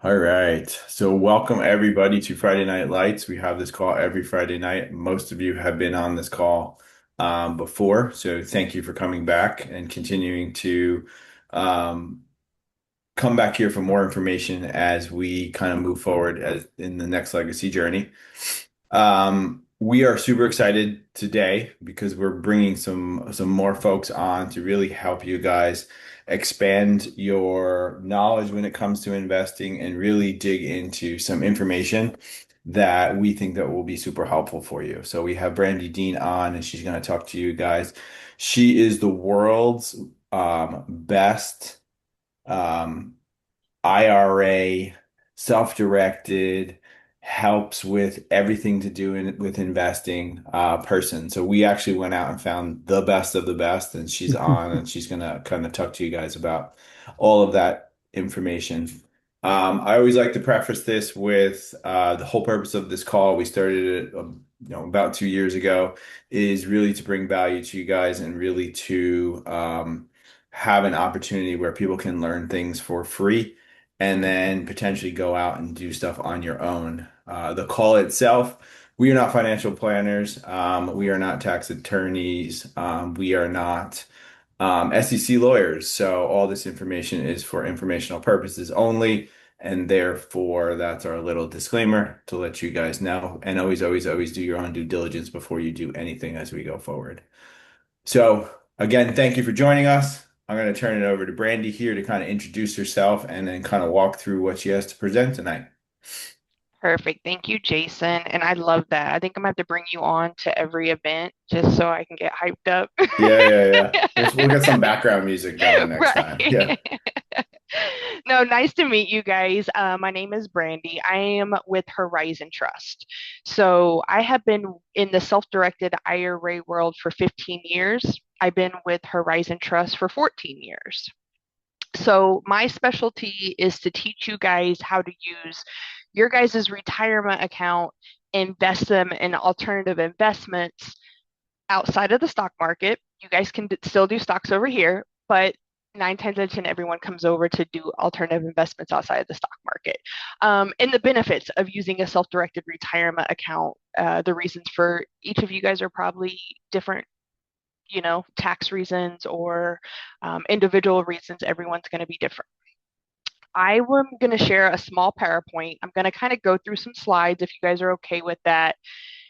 All right. So welcome everybody to Friday Night Lights. We have this call every Friday night. Most of you have been on this call before, so thank you for coming back and continuing to um, come back here for more information as we kind of move forward as in the next legacy journey. We are super excited today because we're bringing some more folks on to really help you guys expand your knowledge when it comes to investing and really dig into some information that we think that will be super helpful for you. So we have Brandy Dean on, and she's going to talk to you guys. She is the world's best um, IRA, self-directed, helps with everything to do with investing person. So we actually went out and found the best of the best, and she's on and she's gonna kind of talk to you guys about all of that information. I always like to preface this with the whole purpose of this call. We started it, about 2 years ago, is really to bring value to you guys and really to have an opportunity where people can learn things for free and then potentially go out and do stuff on your own. The call itself, we are not financial planners. We are not tax attorneys. We are not SEC lawyers. So all this information is for informational purposes only. And therefore, that's our little disclaimer to let you guys know. And always, always, always do your own due diligence before you do anything as we go forward. So again, thank you for joining us. I'm going to turn it over to Brandy here to kind of introduce herself and then kind of walk through what she has to present tonight. Perfect. Thank you, Jason. And I love that. I think I'm gonna have to bring you on to every event just so I can get hyped up. Yeah. We'll get some background music going next time. Yeah. Right. No, nice to meet you guys. My name is Brandy. I am with Horizon Trust. So I have been in the self-directed IRA world for 15 years. I've been with Horizon Trust for 14 years. So my specialty is to teach you guys how to use your guys' retirement account, invest them in alternative investments outside of the stock market. You guys can still do stocks over here, but nine times out of 10, everyone comes over to do alternative investments outside of the stock market. And the benefits of using a self-directed retirement account, the reasons for each of you guys are probably different, tax reasons or individual reasons. Everyone's going to be different. I am going to share a small PowerPoint. I'm going to kind of go through some slides if you guys are okay with that,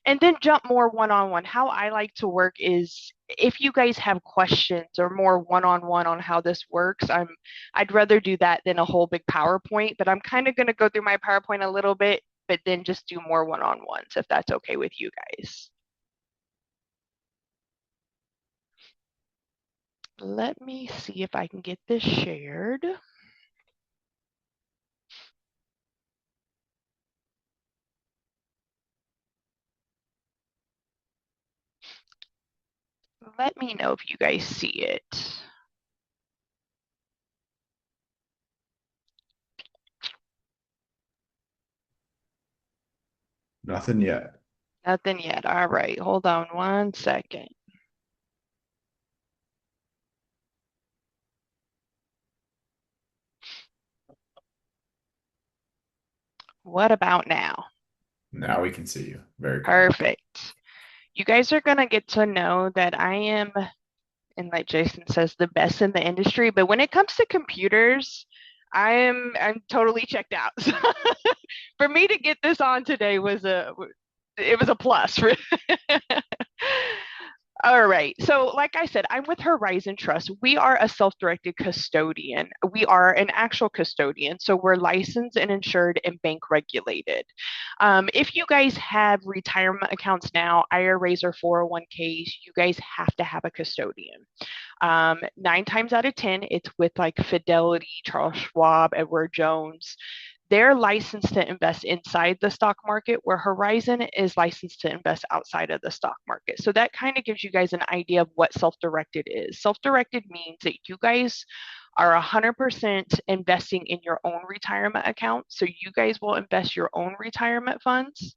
and then jump more one on one. How I like to work is if you guys have questions or more one on one on how this works, I'd rather do that than a whole big PowerPoint, but I'm kind of going to go through my PowerPoint a little bit, but then just do more one on ones if that's okay with you guys. Let me see if I can get this shared. Let me know if you guys see it. Nothing yet. Nothing yet. All right, hold on one second. What about now? Now we can see you. Very cool. Perfect. You guys are going to get to know that I am, and like Jason says, the best in the industry. But when it comes to computers, I'm totally checked out. So for me to get this on today was a plus. All right. So, like I said, I'm with Horizon Trust. We are a self directed custodian. We are an actual custodian. So, we're licensed and insured and bank regulated. If you guys have retirement accounts now, IRAs or 401ks, you guys have to have a custodian. Nine times out of 10, it's with like Fidelity, Charles Schwab, Edward Jones. They're licensed to invest inside the stock market, where Horizon is licensed to invest outside of the stock market. So that kind of gives you guys an idea of what self directed is. Self directed means that you guys are 100% investing in your own retirement account. So you guys will invest your own retirement funds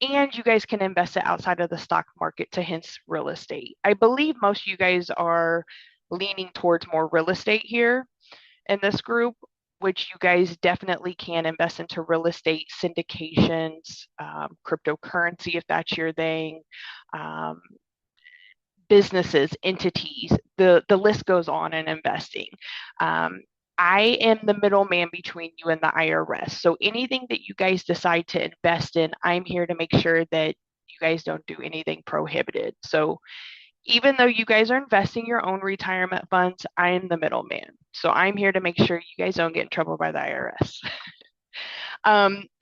and you guys can invest it outside of the stock market to hence real estate. I believe most of you guys are leaning towards more real estate here in this group. which you guys definitely can invest into real estate syndications, cryptocurrency if that's your thing, um, businesses, entities. The list goes on in investing. Um, I am the middleman between you and the IRS. So anything that you guys decide to invest in, I'm here to make sure that you guys don't do anything prohibited. So even though you guys are investing your own retirement funds, I am the middleman. So I'm here to make sure you guys don't get in trouble by the IRS.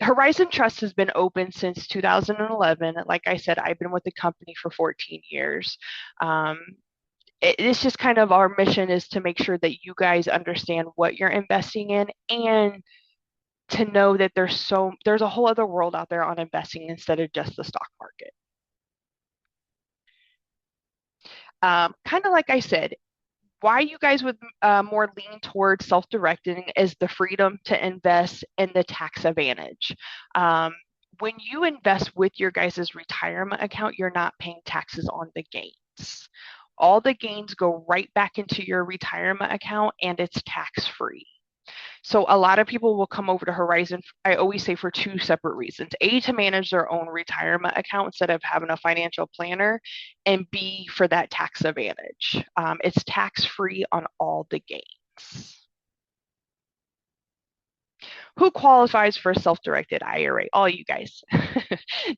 Horizon Trust has been open since 2011. Like I said, I've been with the company for 14 years. Um, it's just kind of our mission is to make sure that you guys understand what you're investing in and to know that there's a whole other world out there on investing instead of just the stock market. Kind of like I said, why you guys would more lean towards self-directing is the freedom to invest and the tax advantage. Um, when you invest with your guys' retirement account, you're not paying taxes on the gains. All the gains go right back into your retirement account and it's tax free. So a lot of people will come over to Horizon, I always say for two separate reasons. A, to manage their own retirement account instead of having a financial planner, and B, for that tax advantage. It's tax free on all the gains. Who qualifies for a self-directed IRA? All you guys.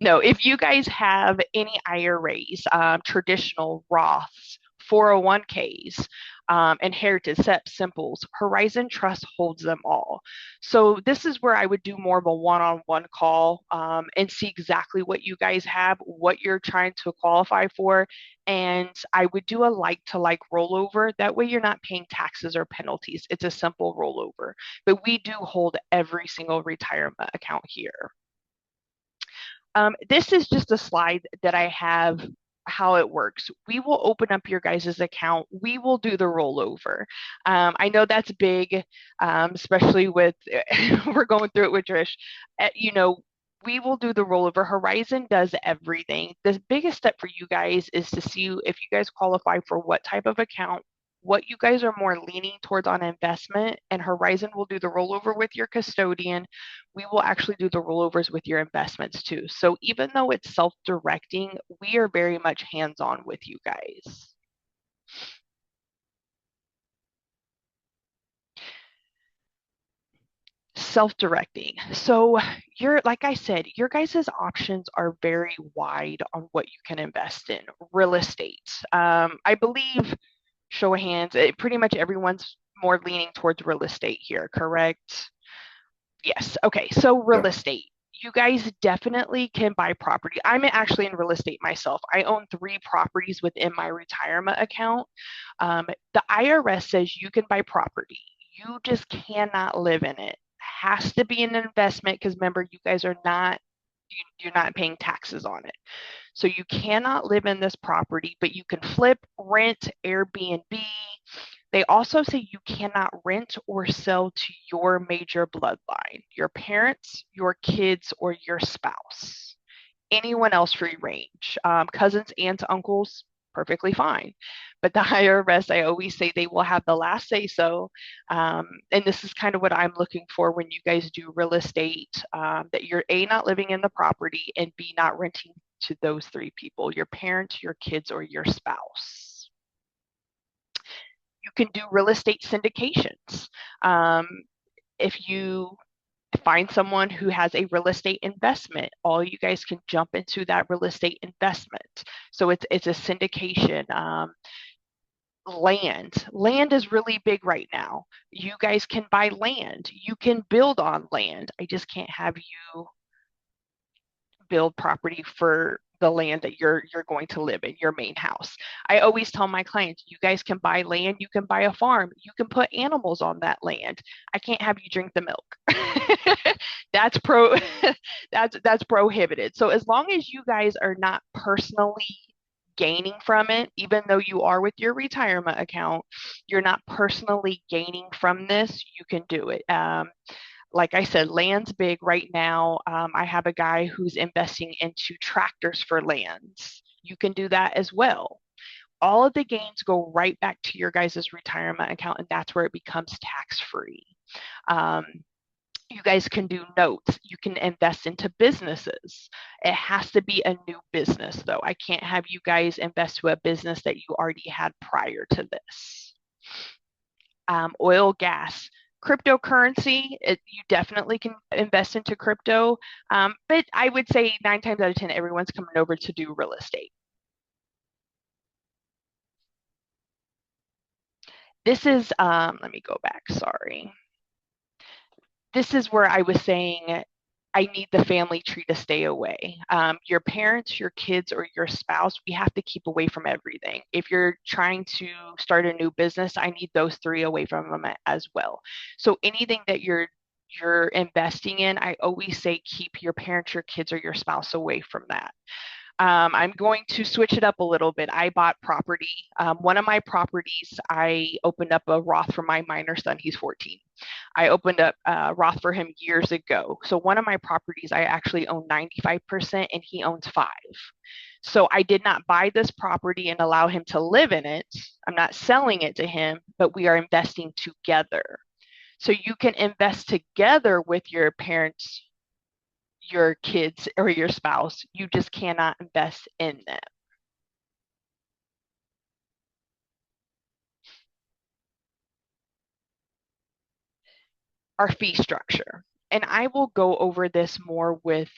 No, if you guys have any IRAs, traditional Roths, 401ks, inherited SEP simples, Horizon Trust holds them all. So this is where I would do more of a one-on-one call and see exactly what you guys have, what you're trying to qualify for, and I would do a like to like rollover. That way you're not paying taxes or penalties. It's a simple rollover, but we do hold every single retirement account here. This is just a slide that I have how it works. We will open up your guys' account. We will do the rollover. I know that's big, especially with we're going through it with Trish. You know, we will do the rollover. Horizon does everything. The biggest step for you guys is to see if you guys qualify for what type of account, what you guys are more leaning towards on investment, and Horizon will do the rollover with your custodian. We will actually do the rollovers with your investments too. So even though it's self-directing, we are very much hands-on with you guys. Self-directing. So you're, like I said, your guys' options are very wide on what you can invest in. Real estate. I believe, show of hands, pretty much everyone's more leaning towards real estate here, correct? Yes. Okay. So real Yep. estate. You guys definitely can buy property. I'm actually in real estate myself. I own 3 properties within my retirement account. The IRS says you can buy property. You just cannot live in it. Has to be an investment because remember, you guys are not you're not paying taxes on it. So you cannot live in this property, but you can flip, rent, Airbnb. They also say you cannot rent or sell to your major bloodline, your parents, your kids, or your spouse. Anyone else free range. Cousins, aunts, uncles, perfectly fine. But the IRS, I always say they will have the last say so. And this is kind of what I'm looking for when you guys do real estate, that you're A, not living in the property, and B, not renting to those 3 people, your parents, your kids, or your spouse. You can do real estate syndications. Um, if you find someone who has a real estate investment, all you guys can jump into that real estate investment. So it's a syndication. Land is really big right now. You guys can buy land. You can build on land. I just can't have you build property for the land that you're going to live in, your main house. I always tell my clients, you guys can buy land, you can buy a farm, you can put animals on that land. I can't have you drink the milk. that's pro that's prohibited. So as long as you guys are not personally gaining from it, even though you are with your retirement account, you're not personally gaining from this, you can do it. Like I said, land's big right now. I have a guy who's investing into tractors for lands. You can do that as well. all of the gains go right back to your guys' retirement account, and that's where it becomes tax free. Um, you guys can do notes. You can invest into businesses. It has to be a new business, though. I can't have you guys invest to a business that you already had prior to this. Oil, gas, cryptocurrency, you definitely can invest into crypto. But I would say 9 times out of 10, everyone's coming over to do real estate. This is, let me go back, sorry. This is where I was saying I need the family tree to stay away. Your parents, your kids, or your spouse, we have to keep away from everything. If you're trying to start a new business, I need those three away from them as well. So anything that you're investing in, I always say keep your parents, your kids, or your spouse away from that. I'm going to switch it up a little bit. I bought property. One of my properties, I opened up a Roth for my minor son. He's 14. I opened up Roth for him years ago. So one of my properties, I actually own 95% and he owns 5. So I did not buy this property and allow him to live in it. I'm not selling it to him, but we are investing together. So you can invest together with your parents, your kids, or your spouse. You just cannot invest in them. Our fee structure. And I will go over this more with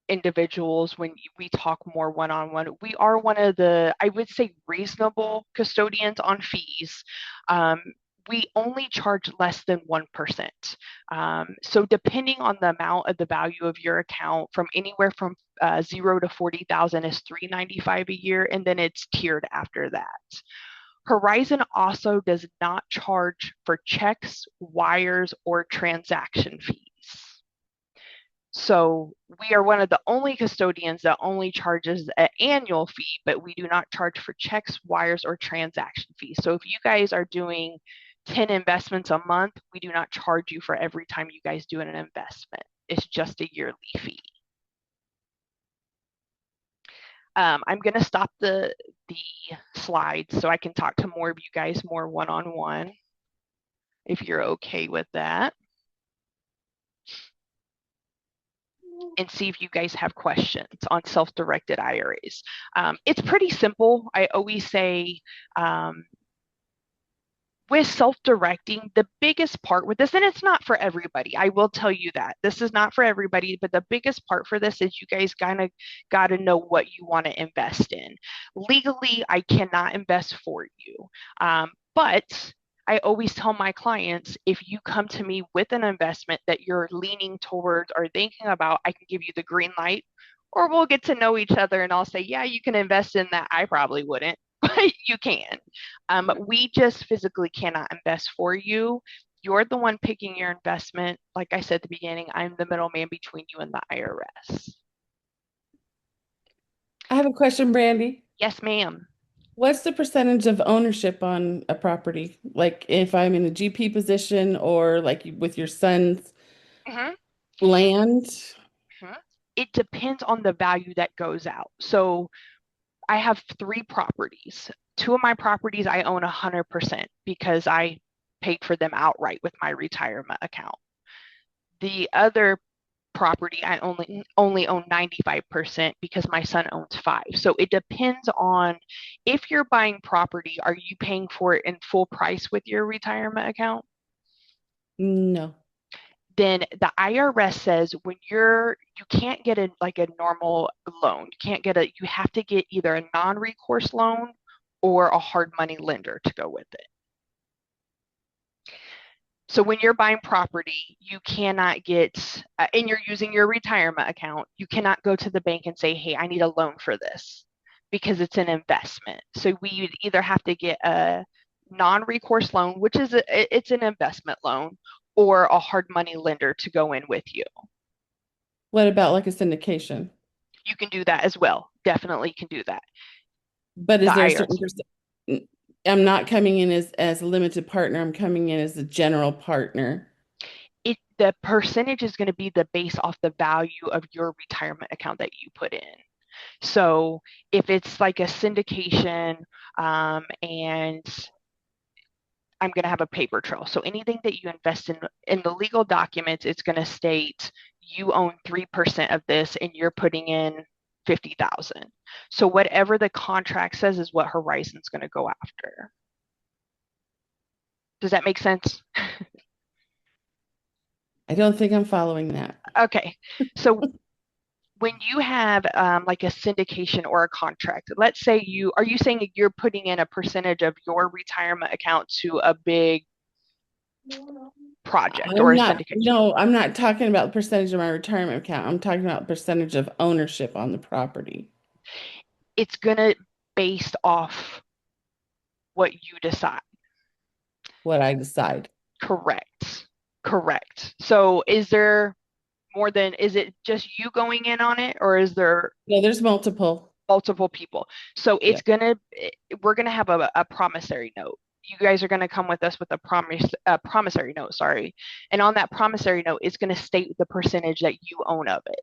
individuals when we talk more one on one. We are one of the, I would say, reasonable custodians on fees. Um, we only charge less than 1%. So depending on the amount of the value of your account, from anywhere from 0 to 40,000 is $395 a year, and then it's tiered after that. Horizon also does not charge for checks, wires, or transaction fees. So we are one of the only custodians that only charges an annual fee, but we do not charge for checks, wires, or transaction fees. So if you guys are doing 10 investments a month, we do not charge you for every time you guys do an investment. It's just a yearly fee. I'm going to stop the slides so I can talk to more of you guys more one-on-one, if you're okay with that, and see if you guys have questions on self-directed IRAs. It's pretty simple. I always say with self-directing, the biggest part with this, and it's not for everybody, I will tell you that this is not for everybody, but the biggest part for this is you guys kind of got to know what you want to invest in. Legally, I cannot invest for you, but I always tell my clients, if you come to me with an investment that you're leaning towards or thinking about, I can give you the green light, or we'll get to know each other and I'll say, yeah, you can invest in that. I probably wouldn't, but you can. We just physically cannot invest for you. You're the one picking your investment. Like I said at the beginning, I'm the middleman between you and the IRS. I have a question, Brandy. Yes, ma'am. What's the percentage of ownership on a property? Like if I'm in a GP position or like with your son's Mhm, land? mhm. It depends on the value that goes out. So I have 3 properties. 2 of my properties I own 100% because I paid for them outright with my retirement account. The other property I only own 95% because my son owns 5. So it depends on if you're buying property, are you paying for it in full price with your retirement account? No. Then the IRS says when you can't get a normal loan. You have to get either a non-recourse loan or a hard money lender to go with it. So when you're buying property, you cannot and you're using your retirement account, you cannot go to the bank and say, hey, I need a loan for this because it's an investment. So we either have to get a non-recourse loan, which is it's an investment loan, or a hard money lender to go in with you. What about like a syndication? You can do that as well. Definitely can do that. But The is there a certain IRS. percent? I'm not coming in as a limited partner. I'm coming in as a general partner. The percentage is going to be the base off the value of your retirement account that you put in. So if it's like a syndication, and I'm going to have a paper trail. So anything that you invest in the legal documents, it's going to state you own 3% of this and you're putting in 50,000. So whatever the contract says is what Horizon's going to go after. Does that make sense? I don't think I'm following that. Okay. So when you have like a syndication or a contract, let's say are you saying you're putting in a percentage of your retirement account to a big project or I'm a not, syndication? no, I'm not talking about the percentage of my retirement account. I'm talking about percentage of ownership on the property, It's going to based off what you decide. what I decide. Correct. Correct. So is it just you going in on it or is there Yeah, there's multiple. multiple people? So Yeah. we're gonna have a promissory note. You guys are gonna come with us with a promissory note, sorry. And on that promissory note, it's gonna state the percentage that you own of it.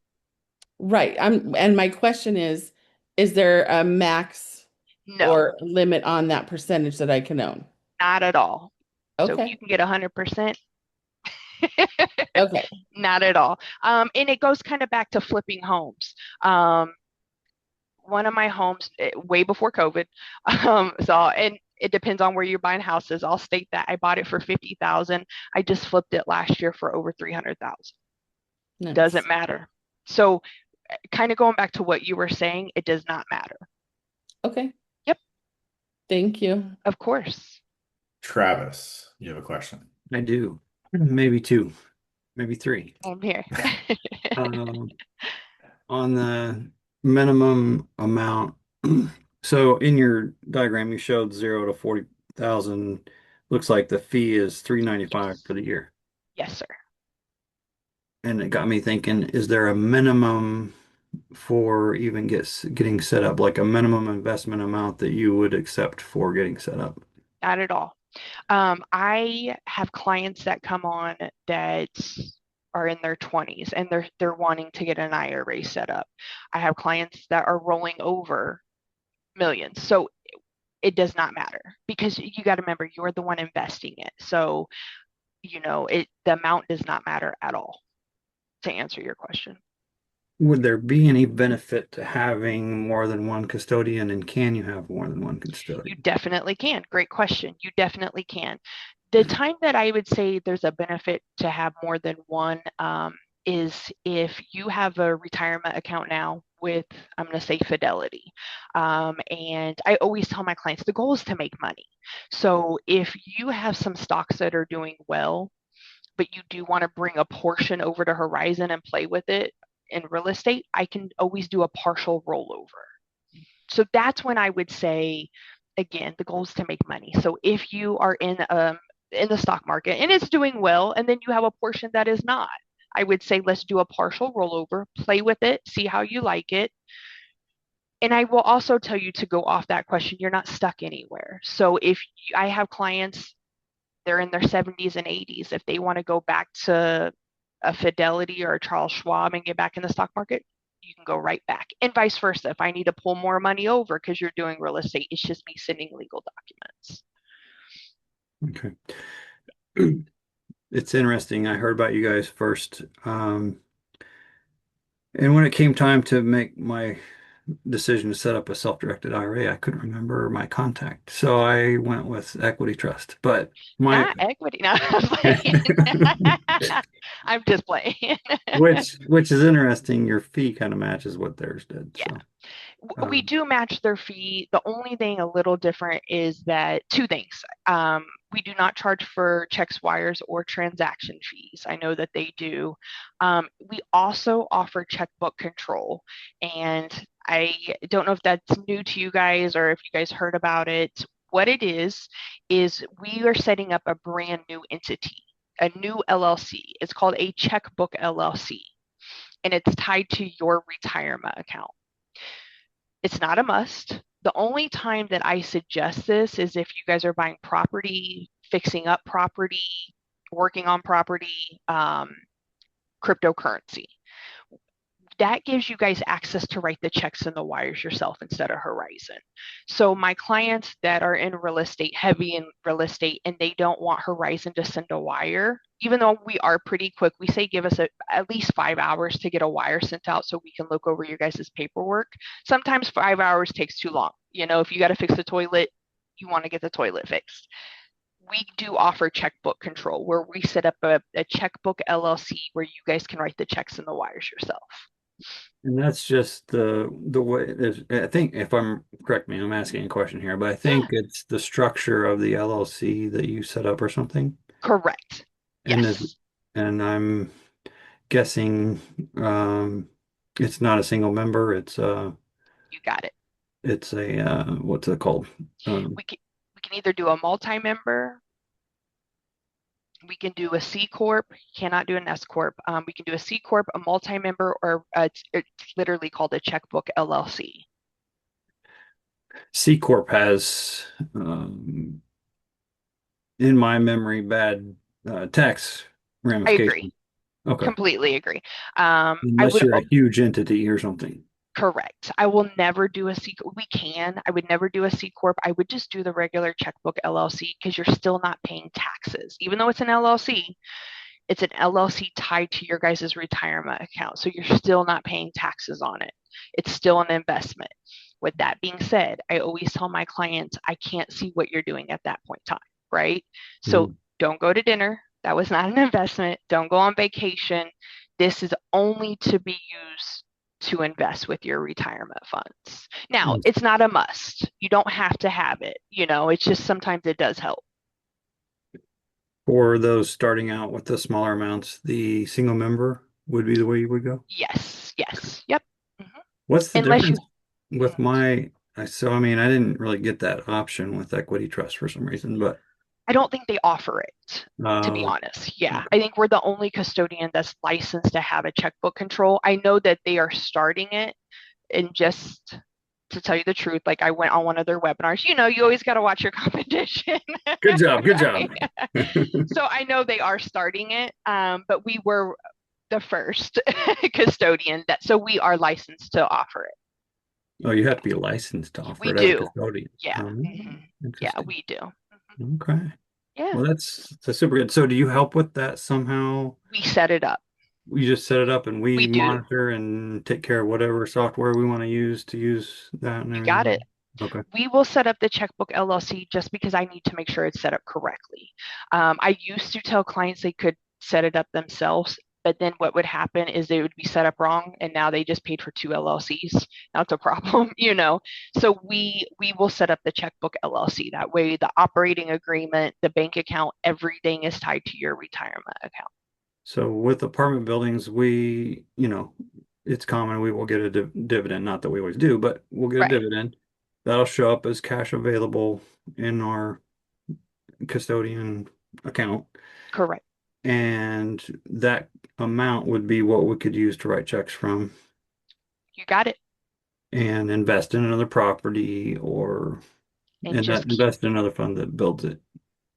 Right. And my question is there a max No, or limit on that percentage that I can own? not at all. So if you Okay. can get 100%, Okay. not at all. And it goes kind of back to flipping homes. One of my homes way before COVID. And it depends on where you're buying houses. I'll state that I bought it for 50,000. I just flipped it last year for over 300,000. Doesn't Nice. matter. So kind of going back to what you were saying, it does not matter. Okay. Yep, Thank you. of course. Travis, you have a question. I do. Maybe two, maybe three. I'm here. Um, on the minimum amount. So in your diagram, you showed 0 to 40,000. Looks like the fee is 395 Yes. for the year. Yes, sir. And it got me thinking, is there a minimum for even getting set up, like a minimum investment amount that you would accept for getting set up? Not at all. I have clients that come on that are in their 20s and they're wanting to get an IRA set up. I have clients that are rolling over millions. So it does not matter because you got to remember you're the one investing it. So, the amount does not matter at all to answer your question. Would there be any benefit to having more than one custodian, and can you have more than one You custodian? definitely can. Great question. You definitely can. The time that I would say there's a benefit to have more than one is if you have a retirement account now with, I'm going to say Fidelity. And I always tell my clients the goal is to make money. So if you have some stocks that are doing well, but you do want to bring a portion over to Horizon and play with it in real estate, I can always do a partial rollover. So that's when I would say, again, the goal is to make money. So if you are in the stock market and it's doing well, and then you have a portion that is not, I would say let's do a partial rollover, play with it, see how you like it. And I will also tell you to go off that question. You're not stuck anywhere. So if I have clients, they're in their 70s and 80s. If they want to go back to a Fidelity or a Charles Schwab and get back in the stock market, you can go right back. And vice versa. If I need to pull more money over because you're doing real estate, it's just me sending legal documents. Okay. It's interesting. I heard about you guys first. And when it came time to make my decision to set up a self-directed IRA, I couldn't remember my contact. So I went with Equity Trust. But my Not equity. No, I'm playing. I'm just playing. which is interesting, your fee kind of matches what theirs did. Yeah. So We um, do match their fee. The only thing a little different is that two things. We do not charge for checks, wires, or transaction fees. I know that they do. We also offer checkbook control. And I don't know if that's new to you guys or if you guys heard about it. What it is we are setting up a brand new entity, a new LLC. It's called a checkbook LLC, and it's tied to your retirement account. It's not a must. The only time that I suggest this is if you guys are buying property, fixing up property, working on property, cryptocurrency. that gives you guys access to write the checks and the wires yourself instead of Horizon. So my clients that are in real estate, heavy in real estate, and they don't want Horizon to send a wire, even though we are pretty quick, we say give us at least 5 hours to get a wire sent out so we can look over your guys' paperwork. Sometimes 5 hours takes too long. You know, if you got to fix the toilet, you want to get the toilet fixed. We do offer checkbook control where we set up a checkbook LLC where you guys can write the checks and the wires yourself. And that's just the way I think, if I'm correct me, I'm asking a question here, but I Yeah, think it's the structure of the LLC that you set up or something. correct. And is Yes, and I'm guessing it's not a single member, you got it. it's a what's it called? Um We can we can either do a multi-member, we can do a C corp, cannot do an S corp. We can do a C corp, a multi-member, or it's literally called a checkbook LLC. C Corp has in my memory bad tax I agree, ramifications. Okay. completely agree. I Unless would you're a huge entity or something. correct. I will never do a C. We can. I would never do a C corp. I would just do the regular checkbook LLC because you're still not paying taxes, even though it's an LLC. It's an LLC tied to your guys' retirement account. So you're still not paying taxes on it. It's still an investment. With that being said, I always tell my clients, I can't see what you're doing at that point in time, right? So Mhm. don't go to dinner. That was not an investment. Don't go on vacation. This is only to be used to invest with your retirement funds. Now, it's not a must. You don't have to have it. You know, it's just sometimes it does help. For those starting out with the smaller amounts, the single member would be the way you would go. Yes, yes, yep. Mhm. What's the Unless you difference with so I mean, I didn't really get that option with equity trust for some reason, but I don't think they offer it, to be uh, honest. Yeah, okay. I think we're the only custodian that's licensed to have a checkbook control. I know that they are starting it, and just to tell you the truth, like I went on one of their webinars. You know, you always got to watch your competition, Good job, good job. right? So I know they are starting it, but we were the first custodian that, so we are licensed to offer it. Oh, you have to be licensed to offer We it as a do. custodian. Yeah. Oh, Yeah, interesting. we do. Okay. Yeah. Well, that's super good. So do you help with that somehow? We set it up. We just set it up and we We do. monitor and take care of whatever software we want to use that and You got everything. it. Okay. We will set up the checkbook LLC just because I need to make sure it's set up correctly. I used to tell clients they could set it up themselves, but then what would happen is they would be set up wrong, and now they just paid for two LLCs. That's a problem, you know. So we will set up the checkbook LLC. That way, the operating agreement, the bank account, everything is tied to your retirement account. So with apartment buildings, it's common we will get a dividend, not that we always do, but we'll get a Right. dividend. That'll show up as cash available in our custodian account. Correct. And that amount would be what we could use to write checks from You got it. and invest in another property And and that just keep, invest in another fund that builds it.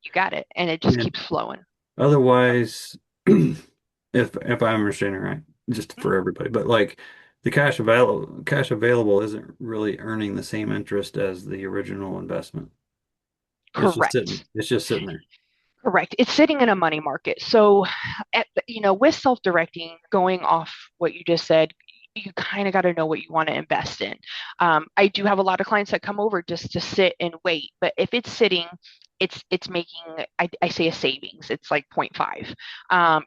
you got it. And it just And keeps flowing. otherwise, if I'm understanding right, just Mhm. for everybody, but like the cash available isn't really earning the same interest as the original investment. Correct. It's just sitting there. Correct. It's sitting in a money market. So, with self-directing, going off what you just said, you kind of got to know what you want to invest in. I do have a lot of clients that come over just to sit and wait, but if it's sitting, it's making, I say a savings. It's like 0.5.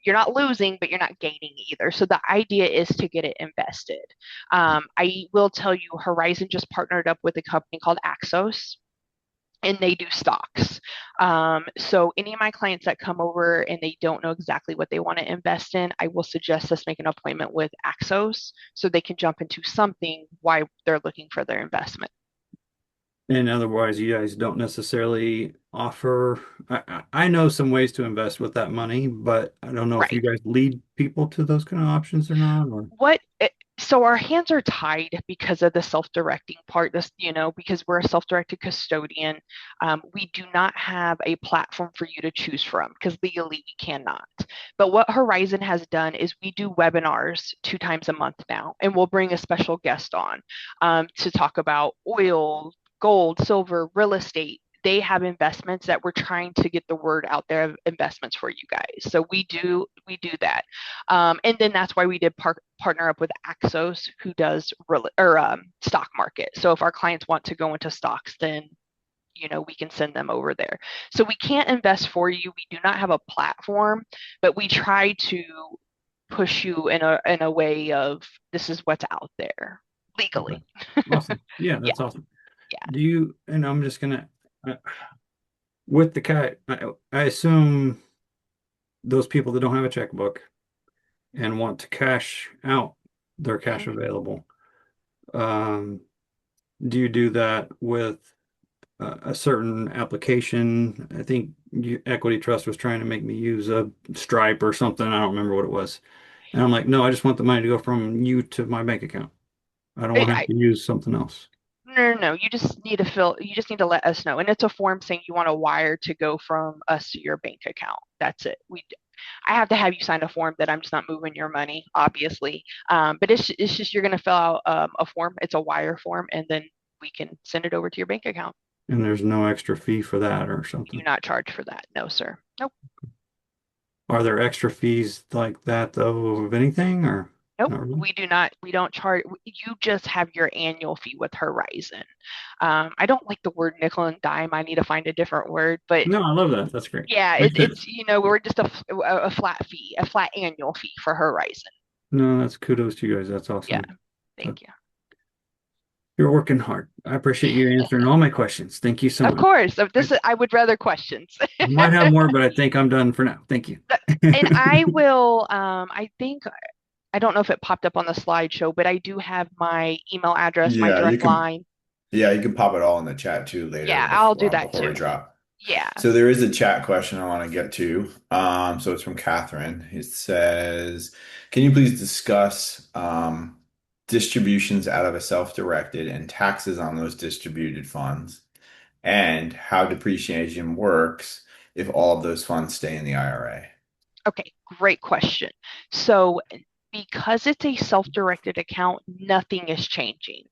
You're not losing, but you're not gaining either. So the idea is to get it invested. I will tell you, Horizon just partnered up with a company called Axos, and they do stocks. So any of my clients that come over and they don't know exactly what they want to invest in, I will suggest us make an appointment with Axos so they can jump into something while they're looking for their investment. And otherwise, you guys don't necessarily offer. I know some ways to invest with that money, but I don't know if you Right. guys lead people to those kind of options or not. Or What So our hands are tied because of the self-directing part, this, because we're a self-directed custodian. We do not have a platform for you to choose from because legally we cannot. But what Horizon has done is we do webinars 2 times a month now, and we'll bring a special guest on to talk about oil, gold, silver, real estate. They have investments that we're trying to get the word out there of investments for you guys. So we do that. And then that's why we did partner up with Axos, who does stock market. So if our clients want to go into stocks, then we can send them over there. So we can't invest for you. We do not have a platform, but we try to push you in a way of this is what's out there legally. Okay. Awesome. Yeah, Yeah, that's awesome. yeah. Do you, and I'm just gonna, with the cat, I assume those people that don't have a checkbook and want to cash out their cash Mhm. available, do you do that with a certain application? I think Equity Trust was trying to make me use a Stripe or something. I don't remember what it was. And I'm like, no, I just want the money to go from you to my bank account. I don't want to have I, to use something else. no. You just need to let us know. And it's a form saying you want a wire to go from us to your bank account. That's it. I have to have you sign a form that I'm just not moving your money, obviously. But it's just you're going to fill out a form. It's a wire form, and then we can send it over to your bank account. And there's no extra fee for that or We do something. not charge for that. No, sir. Nope. Are there extra fees like that though of anything or Nope, not really? we do not. We don't charge. You just have your annual fee with Horizon. I don't like the word nickel and dime. I need to find a different word, but No, I love that. That's great. yeah, Makes sense. it's we're just a flat fee, a flat annual fee for Horizon. No, that's kudos to you guys. That's Yeah, awesome. Uh, thank you. You're working hard. I appreciate you answering all my questions. Thank you so Of much. course, I, I would rather questions. I might have more, but I think I'm done for now. Thank you. And I will. I think I don't know if it popped up on the slideshow, but I do have my email address, my Yeah, you direct can. line. Yeah, you can pop it all in the chat too later Yeah, I'll do that before we too. drop. Yeah. So there is a chat question I want to get to. So it's from Catherine. It says, "Can you please discuss distributions out of a self-directed and taxes on those distributed funds, and how depreciation works if all of those funds stay in the IRA?" Okay, great question. So, because it's a self-directed account, nothing is changing.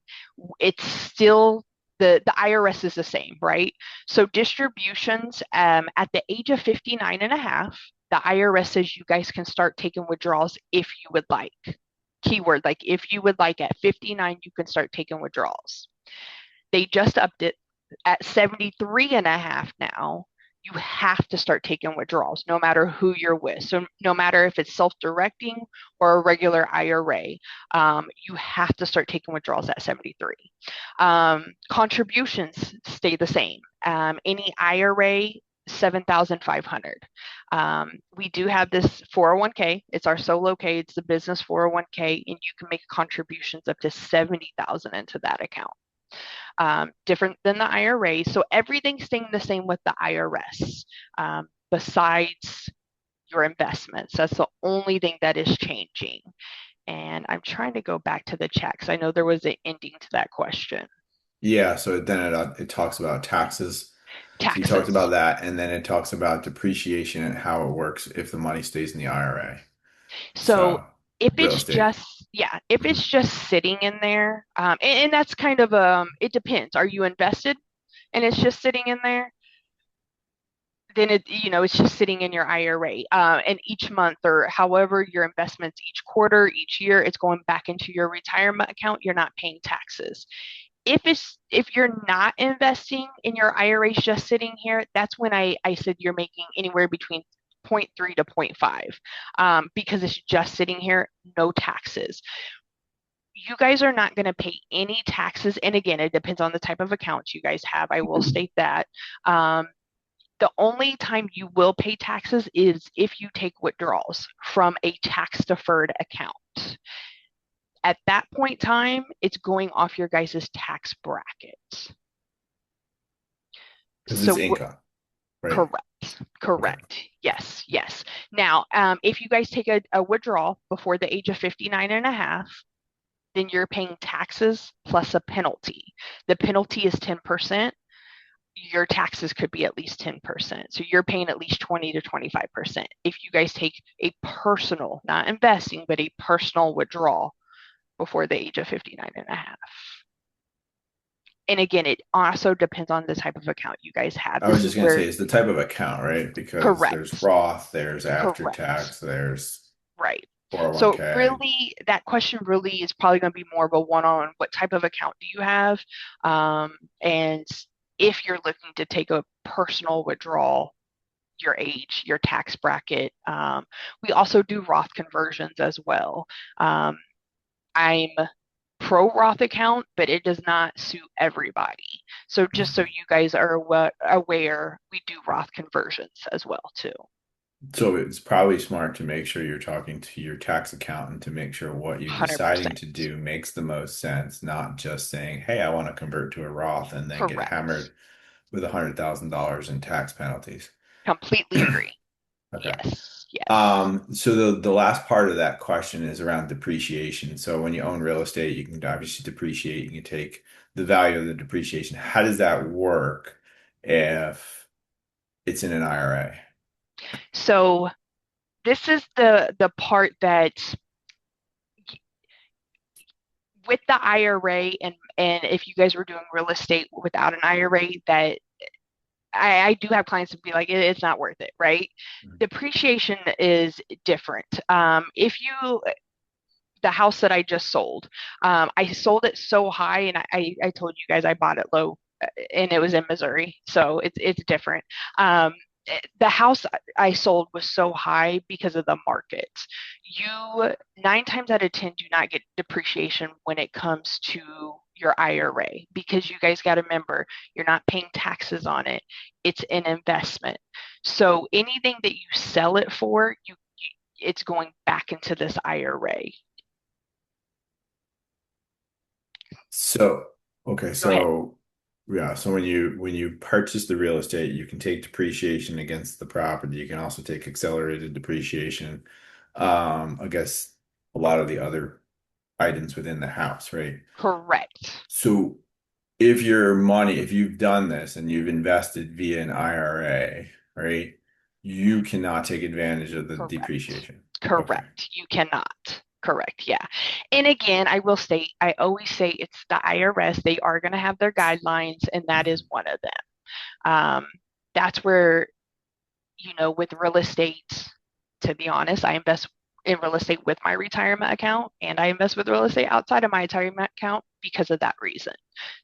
It's still the IRS is the same, right? So distributions at the age of 59 and a half, the IRS says you guys can start taking withdrawals if you would like. Keyword, like if you would like at 59, you can start taking withdrawals. They just upped it at 73 and a half now. You have to start taking withdrawals no matter who you're with. So no matter if it's self-directing or a regular IRA, you have to start taking withdrawals at 73. Contributions stay the same. Any IRA, 7,500. We do have this 401k. It's our solo K. It's the business 401k, and you can make contributions up to 70,000 into that account. Different than the IRA. So everything's staying the same with the IRS, besides your investments. That's the only thing that is changing. And I'm trying to go back to the chat because I know there was an ending to that question. Yeah, so then it talks about taxes. So you talked about Taxes. that, and then it talks about depreciation and how it works if the money stays in the IRA. So So if real it's estate. just, yeah, if it's just sitting in there, and that's kind of, it depends. Are you invested and it's just sitting in there? Then it's just sitting in your IRA, and each month or however your investments each quarter, each year, it's going back into your retirement account. You're not paying taxes. If you're not investing in your IRAs just sitting here, that's when I said you're making anywhere between 0.3 to 0.5, because it's just sitting here, no taxes. You guys are not going to pay any taxes. And again, it depends on the type of accounts you guys have. I will state that. The only time you will pay taxes is if you take withdrawals from a tax deferred account. At that point in time, it's going off your guys' tax brackets. Because it's So income, right? correct, Okay. correct. Yes, yes. Now, if you guys take a withdrawal before the age of 59 and a half, then you're paying taxes plus a penalty. The penalty is 10%. Your taxes could be at least 10%. So you're paying at least 20 to 25% if you guys take a personal, not investing, but a personal withdrawal before the age of 59 and a half. And again, it also depends on the type of account you guys have. I was This just is going to say where, it's the type of account, right? Because there's correct, Roth, there's after correct, tax, there's right. So 401k. really, that question really is probably going to be more of a one-on what type of account do you have, and if you're looking to take a personal withdrawal, your age, your tax bracket. We also do Roth conversions as well. I'm pro Roth account, but it does not suit everybody. So just so you guys are aware, we do Roth conversions as well too. So it's probably smart to make sure you're talking to your tax accountant to make sure what you're deciding 100%. to do makes the most sense, not just saying, "Hey, I want to convert to a Roth," and then get Correct. hammered with $100,000 in tax penalties. Completely agree. Okay. Yes. Yes. So the last part of that question is around depreciation. So when you own real estate, you can obviously depreciate. You can take the value of the depreciation. How does that work if it's in an IRA? So this is the part that with the IRA and if you guys were doing real estate without an IRA, that I do have clients to be like, it's not worth it, right? Depreciation is different. If you, the house that I just sold, I sold it so high, and I told you guys I bought it low, and it was in Missouri, so it's different. The house I sold was so high because of the market. You 9 times out of 10 do not get depreciation when it comes to your IRA because you guys got to remember you're not paying taxes on it. It's an investment. So anything that you sell it for, it's going back into this IRA. So, okay, Go ahead. so yeah, so when you purchase the real estate, you can take depreciation against the property. You can also take accelerated depreciation, I guess a lot of the other items within the house, right? Correct. So if you've done this and you've invested via an IRA, right, you cannot take advantage of the Correct. depreciation. Okay. Correct. You cannot. Correct. Yeah. And again, I will state, I always say it's the IRS. They are going to have their guidelines, and that is one of them. That's where, with real estate, to be honest, I invest in real estate with my retirement account, and I invest with real estate outside of my retirement account because of that reason.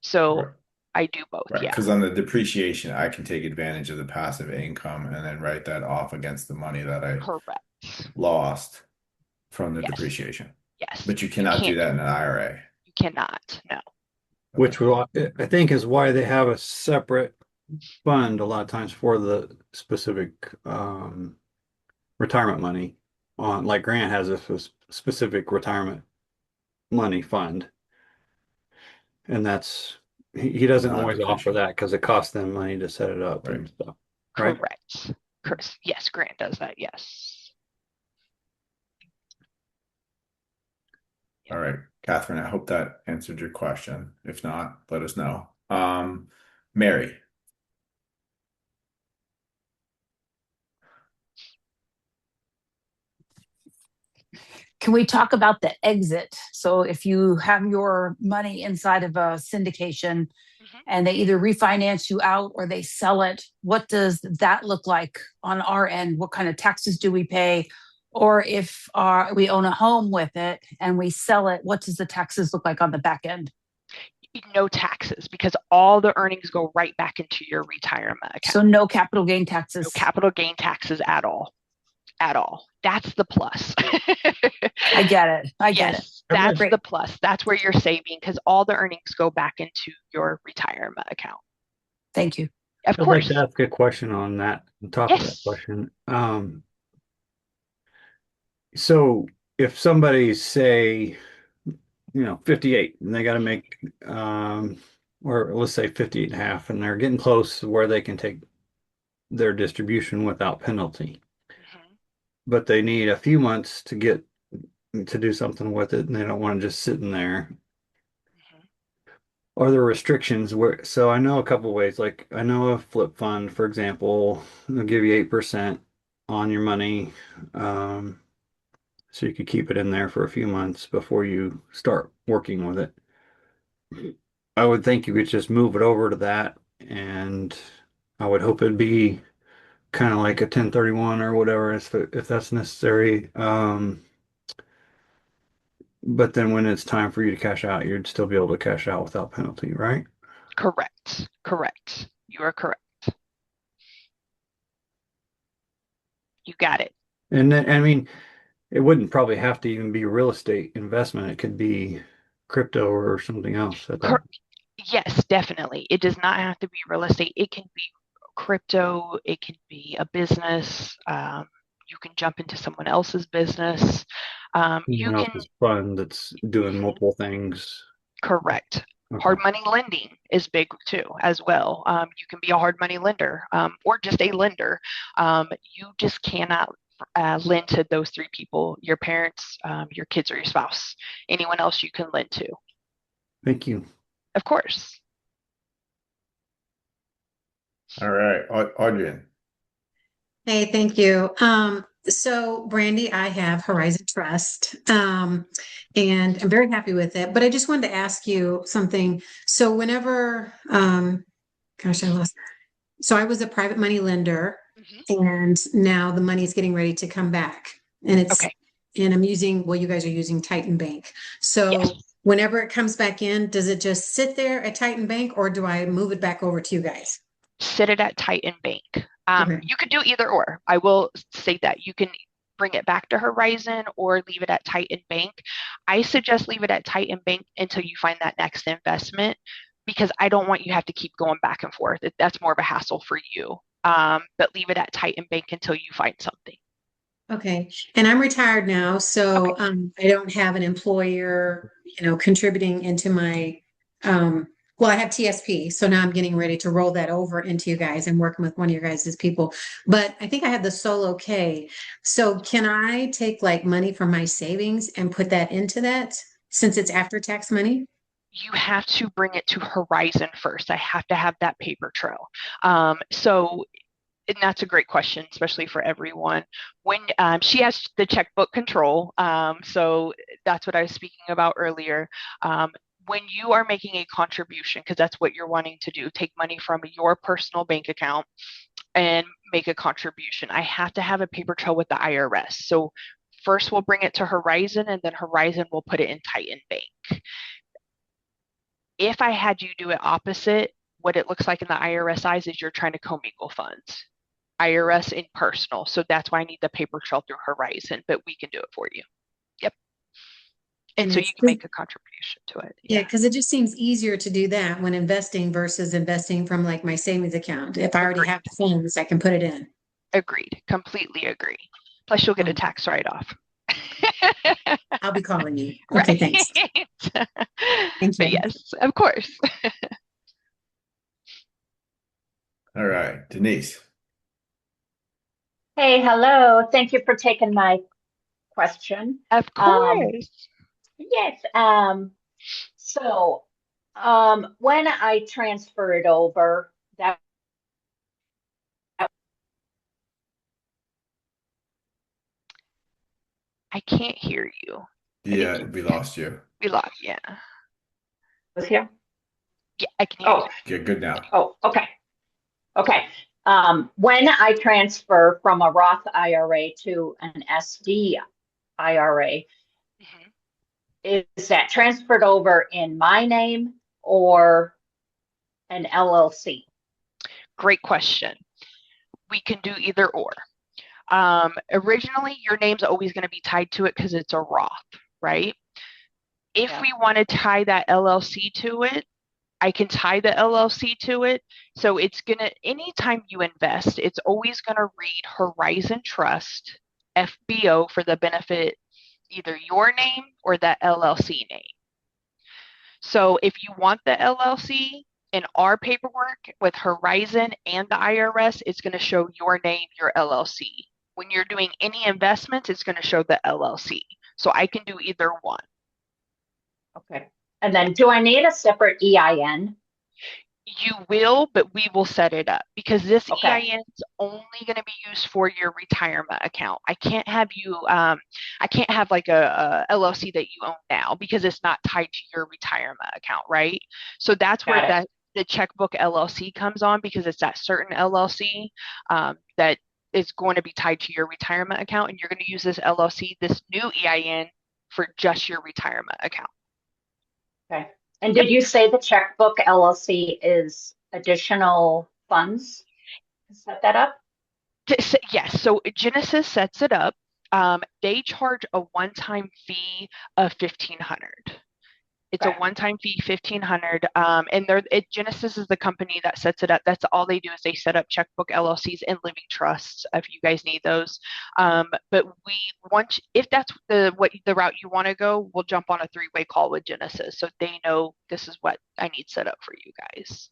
So Right. I do both. Right. Yeah. Because on the depreciation, I can take advantage of the passive income and then write that off against the money that I Correct. lost from the Yes. depreciation. Yes. But you You cannot do can't that do in an IRA. You cannot. No. Okay. Which will, I think is why they have a separate fund a lot of times for the specific retirement money on, like Grant has a specific retirement money fund. And that's, he doesn't Not always offer depreciate. that because it costs them money to set it up Right. and stuff. Right? Correct. Yes, Grant does that. Yes. All right. Catherine, I hope that answered your question. If not, let us know. Mary. Can we talk about the exit? So if you have your money inside of a syndication Mhm. and they either refinance you out or they sell it, what does that look like on our end? What kind of taxes do we pay? Or if we own a home with it and we sell it, what does the taxes look like on the back end? No taxes because all the earnings go right back into your retirement So account. no capital gain No taxes. capital gain taxes at all. At all. That's the plus. I get it. I get it. Yes, that's Great. the plus. That's where you're saving because all the earnings go back into your retirement account. Thank you. Of I'd like to course. ask a question on that, on top of that Yes. question. So if somebody's say, 58 and they got to make, or let's say 58 and a half, and they're getting close to where they can take their distribution without penalty, Mhm. but they need a few months to get to do something with it and they don't want to just sit in there. Mhm. Are there restrictions where, so I know a couple ways, like I know a flip fund, for example, they'll give you 8% on your money. Um, so you could keep it in there for a few months before you start working with it. I would think you could just move it over to that, and I would hope it'd be kind of like a 1031 or whatever if that's necessary. But then when it's time for you to cash out, you'd still be able to cash out without penalty, right? Correct. Correct. You are correct. You got it. And then, I mean, it wouldn't probably have to even be real estate investment. It could be crypto or something else at that. Cor Yes, definitely. It does not have to be real estate. It can be crypto. It can be a business. You can jump into someone else's business. You Someone can, else's fund that's doing multiple things. correct. Okay. Hard money lending is big too, as well. You can be a hard money lender, or just a lender. You just cannot lend to those three people: your parents, your kids, or your spouse. Anyone else you can lend to, Thank you. of course. All right, Audrey. Hey, thank you. So Brandy, I have Horizon Trust, and I'm very happy with it. But I just wanted to ask you something. So whenever, gosh, I lost. So I was a private money lender, Mhm. and now the money is getting ready to come back, and Okay. I'm using, well, you guys are using Titan Bank. So Yes. whenever it comes back in, does it just sit there at Titan Bank, or do I move it back over to you guys? Sit it at Titan Bank. Okay. You could do either or. I will say that you can bring it back to Horizon or leave it at Titan Bank. I suggest leave it at Titan Bank until you find that next investment, because I don't want you to have to keep going back and forth. That's more of a hassle for you. But leave it at Titan Bank until you find something. Okay. And I'm retired now, Okay. so I don't have an employer, contributing into my well, I have TSP, so now I'm getting ready to roll that over into you guys. I'm working with one of your guys' people. But I think I have the solo K. So can I take like money from my savings and put that into that since it's after tax money? You have to bring it to Horizon first. I have to have that paper trail. So and that's a great question, especially for everyone. When she has the checkbook control, so that's what I was speaking about earlier. When you are making a contribution, because that's what you're wanting to do, take money from your personal bank account and make a contribution. I have to have a paper trail with the IRS. So first we'll bring it to Horizon, and then Horizon will put it in Titan Bank. If I had you do it opposite, what it looks like in the IRS eyes is you're trying to commingle funds. IRS and personal. So that's why I need the paper trail through Horizon, but we can do it for you. Yep. And And so you it's can make a contribution to it. yeah, Yeah. because it just seems easier to do that when investing versus investing from like my savings account. If I already Agreed. have the funds, I can put it in. Agreed. Completely agree. Plus you'll get a Oh, tax write-off. I'll be calling you. Okay, thanks. Right. Thank But you. yes, of course. All right, Denise. Hey, hello. Thank you for taking my question. Of Um, course. yes. So, when I transfer it over, that I can't hear you. I think Yeah, we lost you. we lost. Yeah. was here. Yeah, I can hear you. Oh, Okay, good now. okay. Okay. When I transfer from a Roth IRA to an SD IRA, Mhm. is that transferred over in my name or an LLC? Great question. We can do either or. Originally, your name's always going to be tied to it because it's a Roth, right? If Yeah. we want to tie that LLC to it, I can tie the LLC to it. So it's going to, anytime you invest, it's always going to read Horizon Trust FBO for the benefit, either your name or that LLC name. So if you want the LLC in our paperwork with Horizon and the IRS, it's going to show your name, your LLC. When you're doing any investments, it's going to show the LLC. So I can do either one. Okay. And then do I need a separate EIN? You will, but we will set it up because this Okay. EIN is only going to be used for your retirement account. I can't have you, I can't have like a LLC that you own now because it's not tied to your retirement account, right? So that's where Got it. the checkbook LLC comes on because it's that certain LLC that is going to be tied to your retirement account, and you're going to use this LLC, this new EIN, for just your retirement account. Okay. And did you say the checkbook LLC is additional funds to set that up? Yes, so Genesis sets it up. They charge a one-time fee of $1,500. It's a Okay. one-time fee, $1,500. And Genesis is the company that sets it up. That's all they do is they set up checkbook LLCs and living trusts if you guys need those. But if that's the route you want to go, we'll jump on a three-way call with Genesis so they know this is what I need set up for you guys.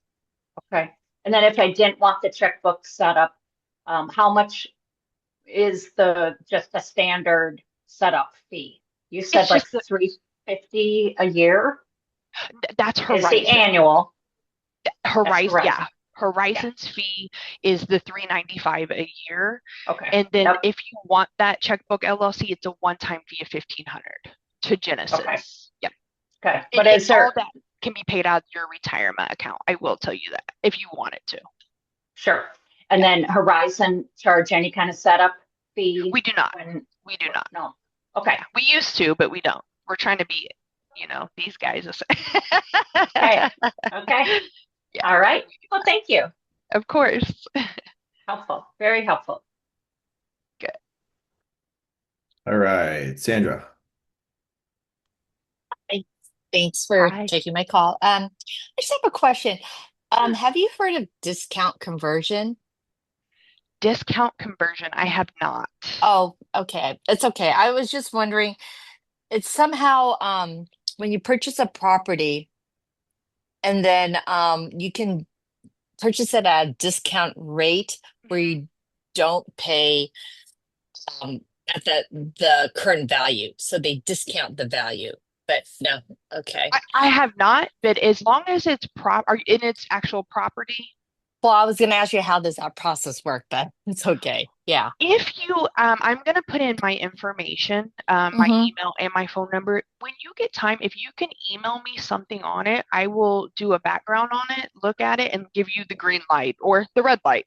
Okay. And then if I didn't want the checkbook set up, how much is just a standard setup fee? You said It's like just $350 a year. That's Is Horizon. the annual? Horizon, Horizon. yeah. Horizon's fee is the $395 a year. Okay. And then Yep. if you want that checkbook LLC, it's a one-time fee of $1,500 to Genesis. Okay. Yep. Okay. And, But is there? all that can be paid out of your retirement account. I will tell you that if you want it to. Sure. And then Horizon charge any kind of setup fee? We do not. When, We do not. no. Okay. We used to, but we don't. We're trying to be, these guys. Okay. Okay. Yeah. All right. Well, thank you. Of course. Helpful. Very helpful. Good. All right, Sandra. Thanks for Hi. taking my call. I just have a question. Have you heard of discount conversion? Discount conversion, I have not. Oh, okay. It's okay. I was just wondering, it's somehow when you purchase a property and then you can purchase it at a discount rate where you don't pay at the current value. So they discount the value. But no, okay. I have not, but as long as it's in its actual property. Well, I was going to ask you how does that process work, but it's okay. Yeah. If you, I'm going to put in my information, my email and my phone number. When you get time, if you can email me something on it, I will do a background on it, look at it, and give you the green light or the red light.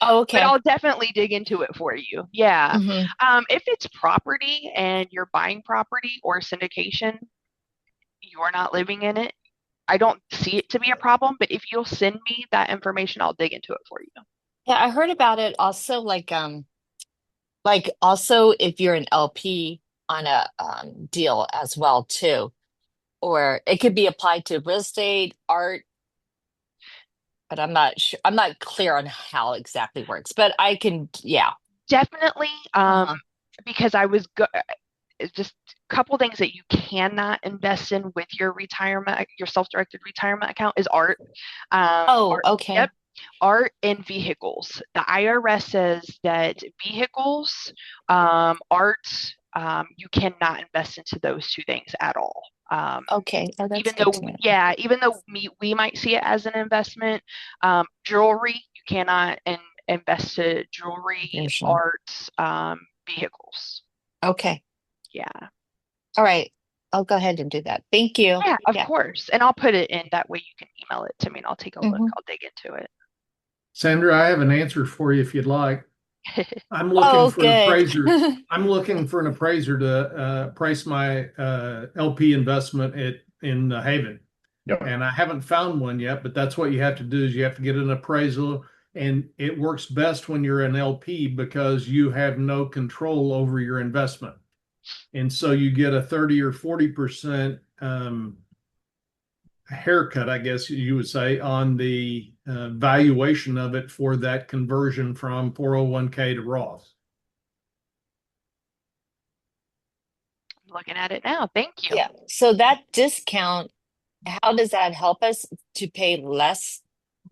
Oh, okay. But I'll definitely dig into it for you. Yeah. If it's property and you're buying property or syndication, you're not living in it, I don't see it to be a problem, but if you'll send me that information, I'll dig into it for you. Yeah, I heard about it also like also if you're an LP on a deal as well too. Or it could be applied to real estate, art, but I'm not sure. I'm not clear on how exactly works, but I can, yeah. Definitely, because just a couple things that you cannot invest in with your self-directed retirement account is art. Oh, okay. Yep. Art and vehicles. The IRS says that vehicles, art, you cannot invest into those two things at all. Okay. Oh, that's even good though, to know. yeah, even though we might see it as an investment, jewelry, you cannot invest in jewelry, art, vehicles. Okay. Yeah. All right. I'll go ahead and do that. Thank you. Yeah, of course. And I'll put it in that way you can email it to me and I'll take a look. I'll dig into it. Sandra, I have an answer for you if you'd like. I'm looking for an appraiser. I'm looking for an appraiser to price my LP investment in Haven. Yep. And I haven't found one yet, but that's what you have to do is you have to get an appraisal. And it works best when you're an LP because you have no control over your investment. And so you get a 30 or 40% haircut, I guess you would say, on the valuation of it for that conversion from 401k to Roth. I'm looking at it now. Thank you. Yeah. So that discount, how does that help us to pay less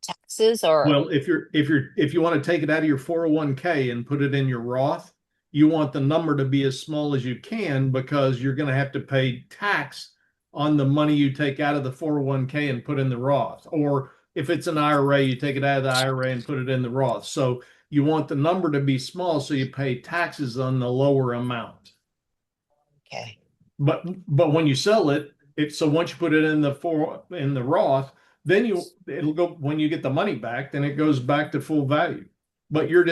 taxes or? Well, if you want to take it out of your 401k and put it in your Roth, you want the number to be as small as you can because you're going to have to pay tax on the money you take out of the 401k and put in the Roth. Or if it's an IRA, you take it out of the IRA and put it in the Roth. So you want the number to be small so you pay taxes on the lower amount. Okay. But when you sell it, so once you put it in the Roth, then it'll go when you get the money back, then it goes back to full value. But you're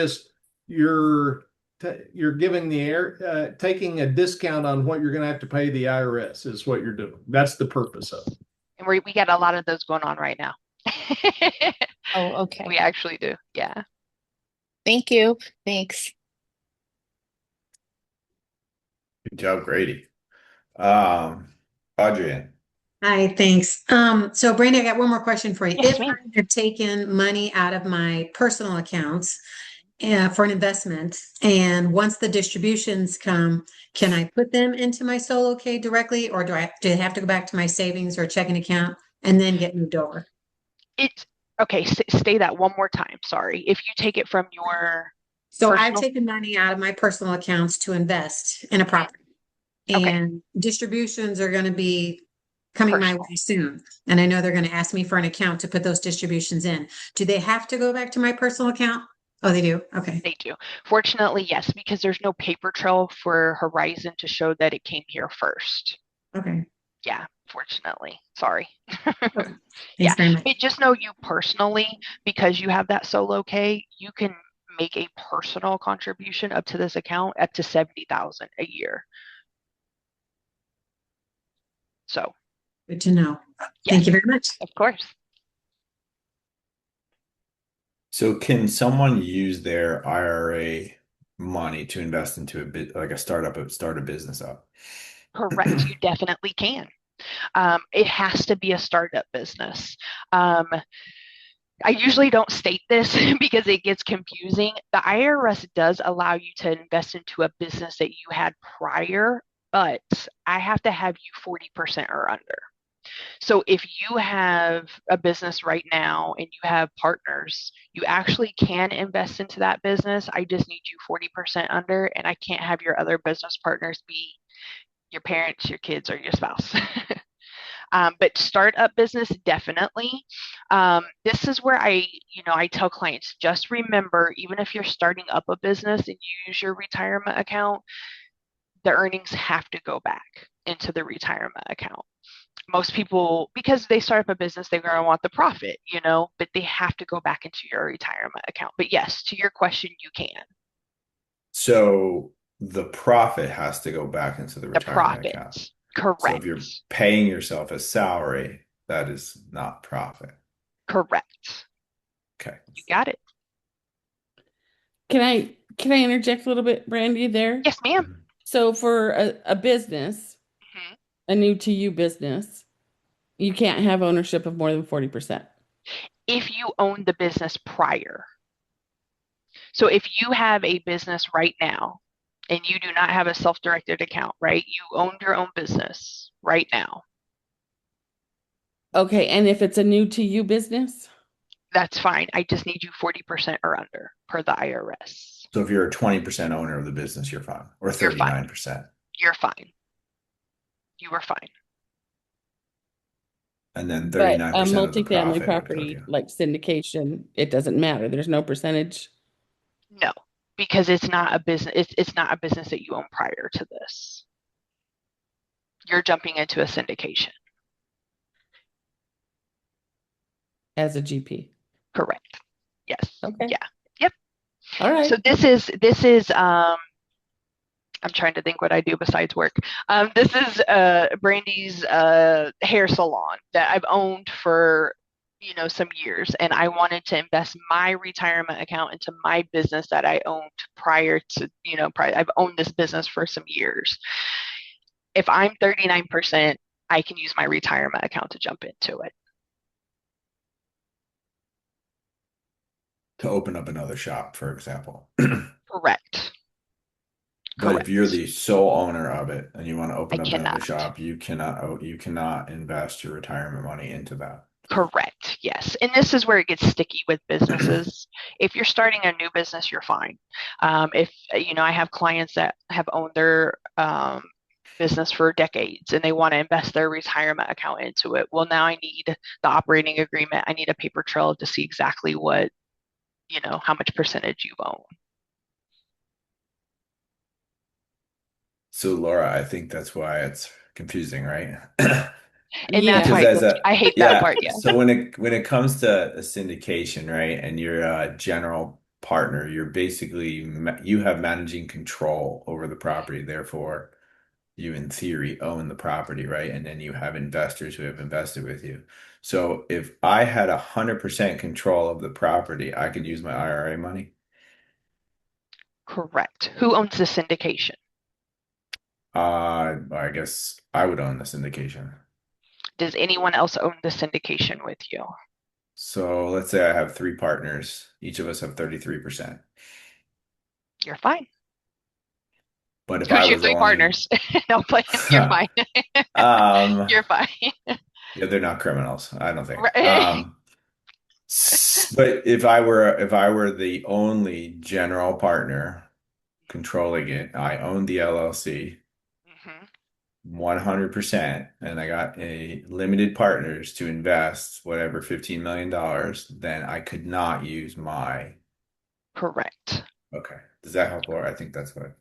giving taking a discount on what you're going to have to pay the IRS is what you're doing. That's the purpose of it. And we got a lot of those going on right now. Oh, okay. We actually do. Yeah. Thank you. Thanks. Good job, Grady. Audrey. Hi, thanks. So Brandy, I got one more question for you. Yes, If I ma'am. have taken money out of my personal accounts for an investment, and once the distributions come, can I put them into my solo K directly, or do I have to go back to my savings or checking account and then get moved over? It's okay. Say that one more time. Sorry. If you take it from your So I've personal, taken money out of my personal accounts to invest in a property, okay, and distributions are going to be coming my personal. way soon. And I know they're going to ask me for an account to put those distributions in. Do they have to go back to my personal account? Oh, they do. Okay. They do. Fortunately, yes, because there's no paper trail for Horizon to show that it came here first. Okay. Yeah, fortunately. Sorry. Okay. Yeah, Thanks very much. but just know you personally, because you have that solo K, you can make a personal contribution up to this account up to 70,000 a year. So, Good to know. yes, Thank you very much. of course. So can someone use their IRA money to invest into a bit like start a business up? Correct. You definitely can. It has to be a startup business. I usually don't state this because it gets confusing. The IRS does allow you to invest into a business that you had prior, but I have to have you 40% or under. So if you have a business right now and you have partners, you actually can invest into that business. I just need you 40% under, and I can't have your other business partners be your parents, your kids, or your spouse. But startup business, definitely. This is where I tell clients, just remember, even if you're starting up a business and you use your retirement account, the earnings have to go back into the retirement account. Most people, because they start up a business, they're going to want the profit, but they have to go back into your retirement account. But yes, to your question, you can. So the profit has to go back into the The retirement account. profits, So if you're correct, paying yourself a salary, that is not profit. correct. Okay. You got it. Can I interject a little bit, Brandy, there? Yes, ma'am. So for a business, Mhm. a new to you business, you can't have ownership of more than 40%. If you own the business prior. So if you have a business right now and you do not have a self-directed account, right? You own your own business right now. Okay, and if it's a new to you business? That's fine. I just need you 40% or under per the IRS. So if you're a 20% owner of the business, you're fine. Or You're fine. 39%. You're fine. You are fine. And then But 39% of the multifamily profit would go to property, you. like syndication, it doesn't matter. There's no percentage. No, because it's not a business. It's not a business that you own prior to this. You're jumping into a syndication. As a GP. Correct. Yes. Okay. Yeah. Yep. All right. So this is I'm trying to think what I do besides work. This is Brandy's hair salon that I've owned for some years, and I wanted to invest my retirement account into my business that I owned prior to I've owned this business for some years. If I'm 39%, I can use my retirement account to jump into it. To open up another shop, for example. Correct. But if you're the sole owner of it and you want to open I up another cannot. shop, you cannot invest your retirement money into that. Correct. Yes. And this is where it gets sticky with businesses. If you're starting a new business, you're fine. If, I have clients that have owned their business for decades and they want to invest their retirement account into it. Well, now I need the operating agreement. I need a paper trail to see exactly what, how much percentage you own. So Laura, I think that's why it's confusing, right? And that's Yeah. Because why as a I hate that yeah, part. Yeah. so when it comes to a syndication, right, and you're a general partner, you're basically you have managing control over the property. Therefore, you in theory own the property, right? And then you have investors who have invested with you. So if I had 100% control of the property, I could use my IRA money. Correct. Who owns the syndication? I guess I would own the syndication. Does anyone else own the syndication with you? So let's say I have three partners. Each of us have 33%. You're fine. But if I Who's your was three only, partners? No, but you're fine. um, You're fine. yeah, they're not criminals, I don't think. Right. But if I were the only general partner controlling it, I own the LLC Mhm. 100%, and I got a limited partners to invest whatever $15 million, then I could not use my. Correct. Okay. Does that help, Laura? I think that's what.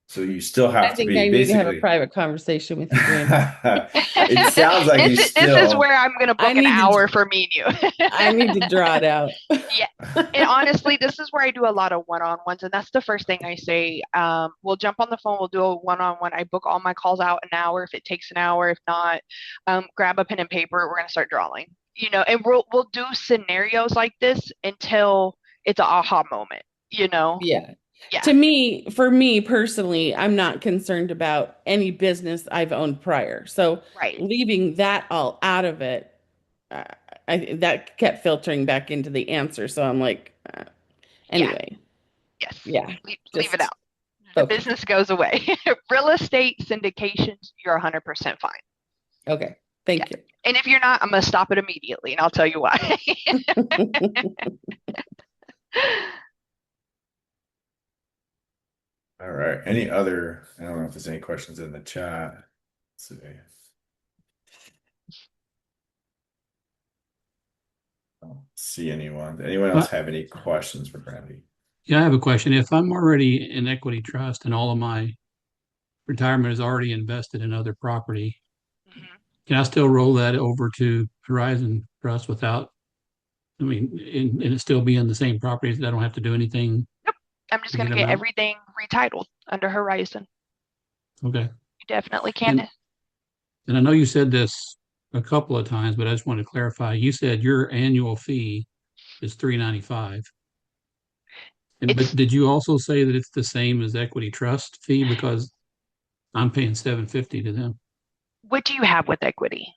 So you still I have to think be I need to have a basically. private conversation with you, Brandy. It sounds like you This is still. where I'm gonna I book an need to hour for me and you. I need to draw it out. Yeah. And honestly, this is where I do a lot of one-on-ones, and that's the first thing I say. We'll jump on the phone, we'll do a one-on-one. I book all my calls out an hour if it takes an hour. If not, grab a pen and paper. We're gonna start drawing. And we'll do scenarios like this until it's an aha moment. Yeah. Yeah. For me personally, I'm not concerned about any business I've owned prior. So Right. leaving that all out of it, uh, that kept filtering back into the answer. So I'm like, Yeah. anyway, Yes. yeah, Leave it just out. The okay. business goes away. Real estate syndications, you're 100% fine. Okay. Yeah. Thank you. And if you're not, I'm going to stop it immediately, and I'll tell you why. All right. Any other? I don't know if there's any questions in the chat. Let's see. I don't see anyone. Anyone else have any questions for Brandy? Yeah, I have a question. If I'm already in equity trust and all of my retirement is already invested in other property, Mhm. can I still roll that over to Horizon Trust without, and it still be in the same properties? I don't have to do anything Nope. I'm just to going get to them get out? everything retitled under Horizon. Okay. You definitely And, can. and I know you said this a couple of times, but I just want to clarify. You said your annual fee is $395. But It's did you also say that it's the same as equity trust fee? Because I'm paying $750 to them. What do you have with equity?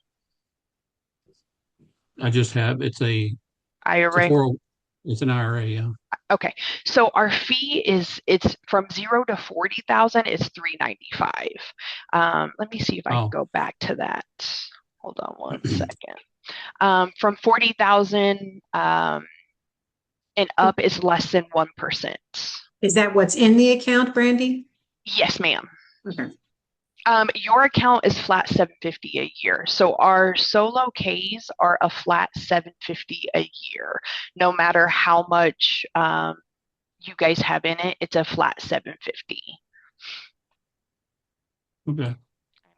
I just have it's a IRA? 40, it's an IRA, yeah. Okay. So our fee it's from 0 to 40,000 is 395. Let me see if I can Oh, go back to that. Hold on one second. From 40,000 and up is less than 1%. Is that what's in the account, Brandy? Yes, ma'am. Okay. Your account is flat 750 a year. So our solo Ks are a flat 750 a year. No matter how much you guys have in it, it's a flat 750. okay. I'm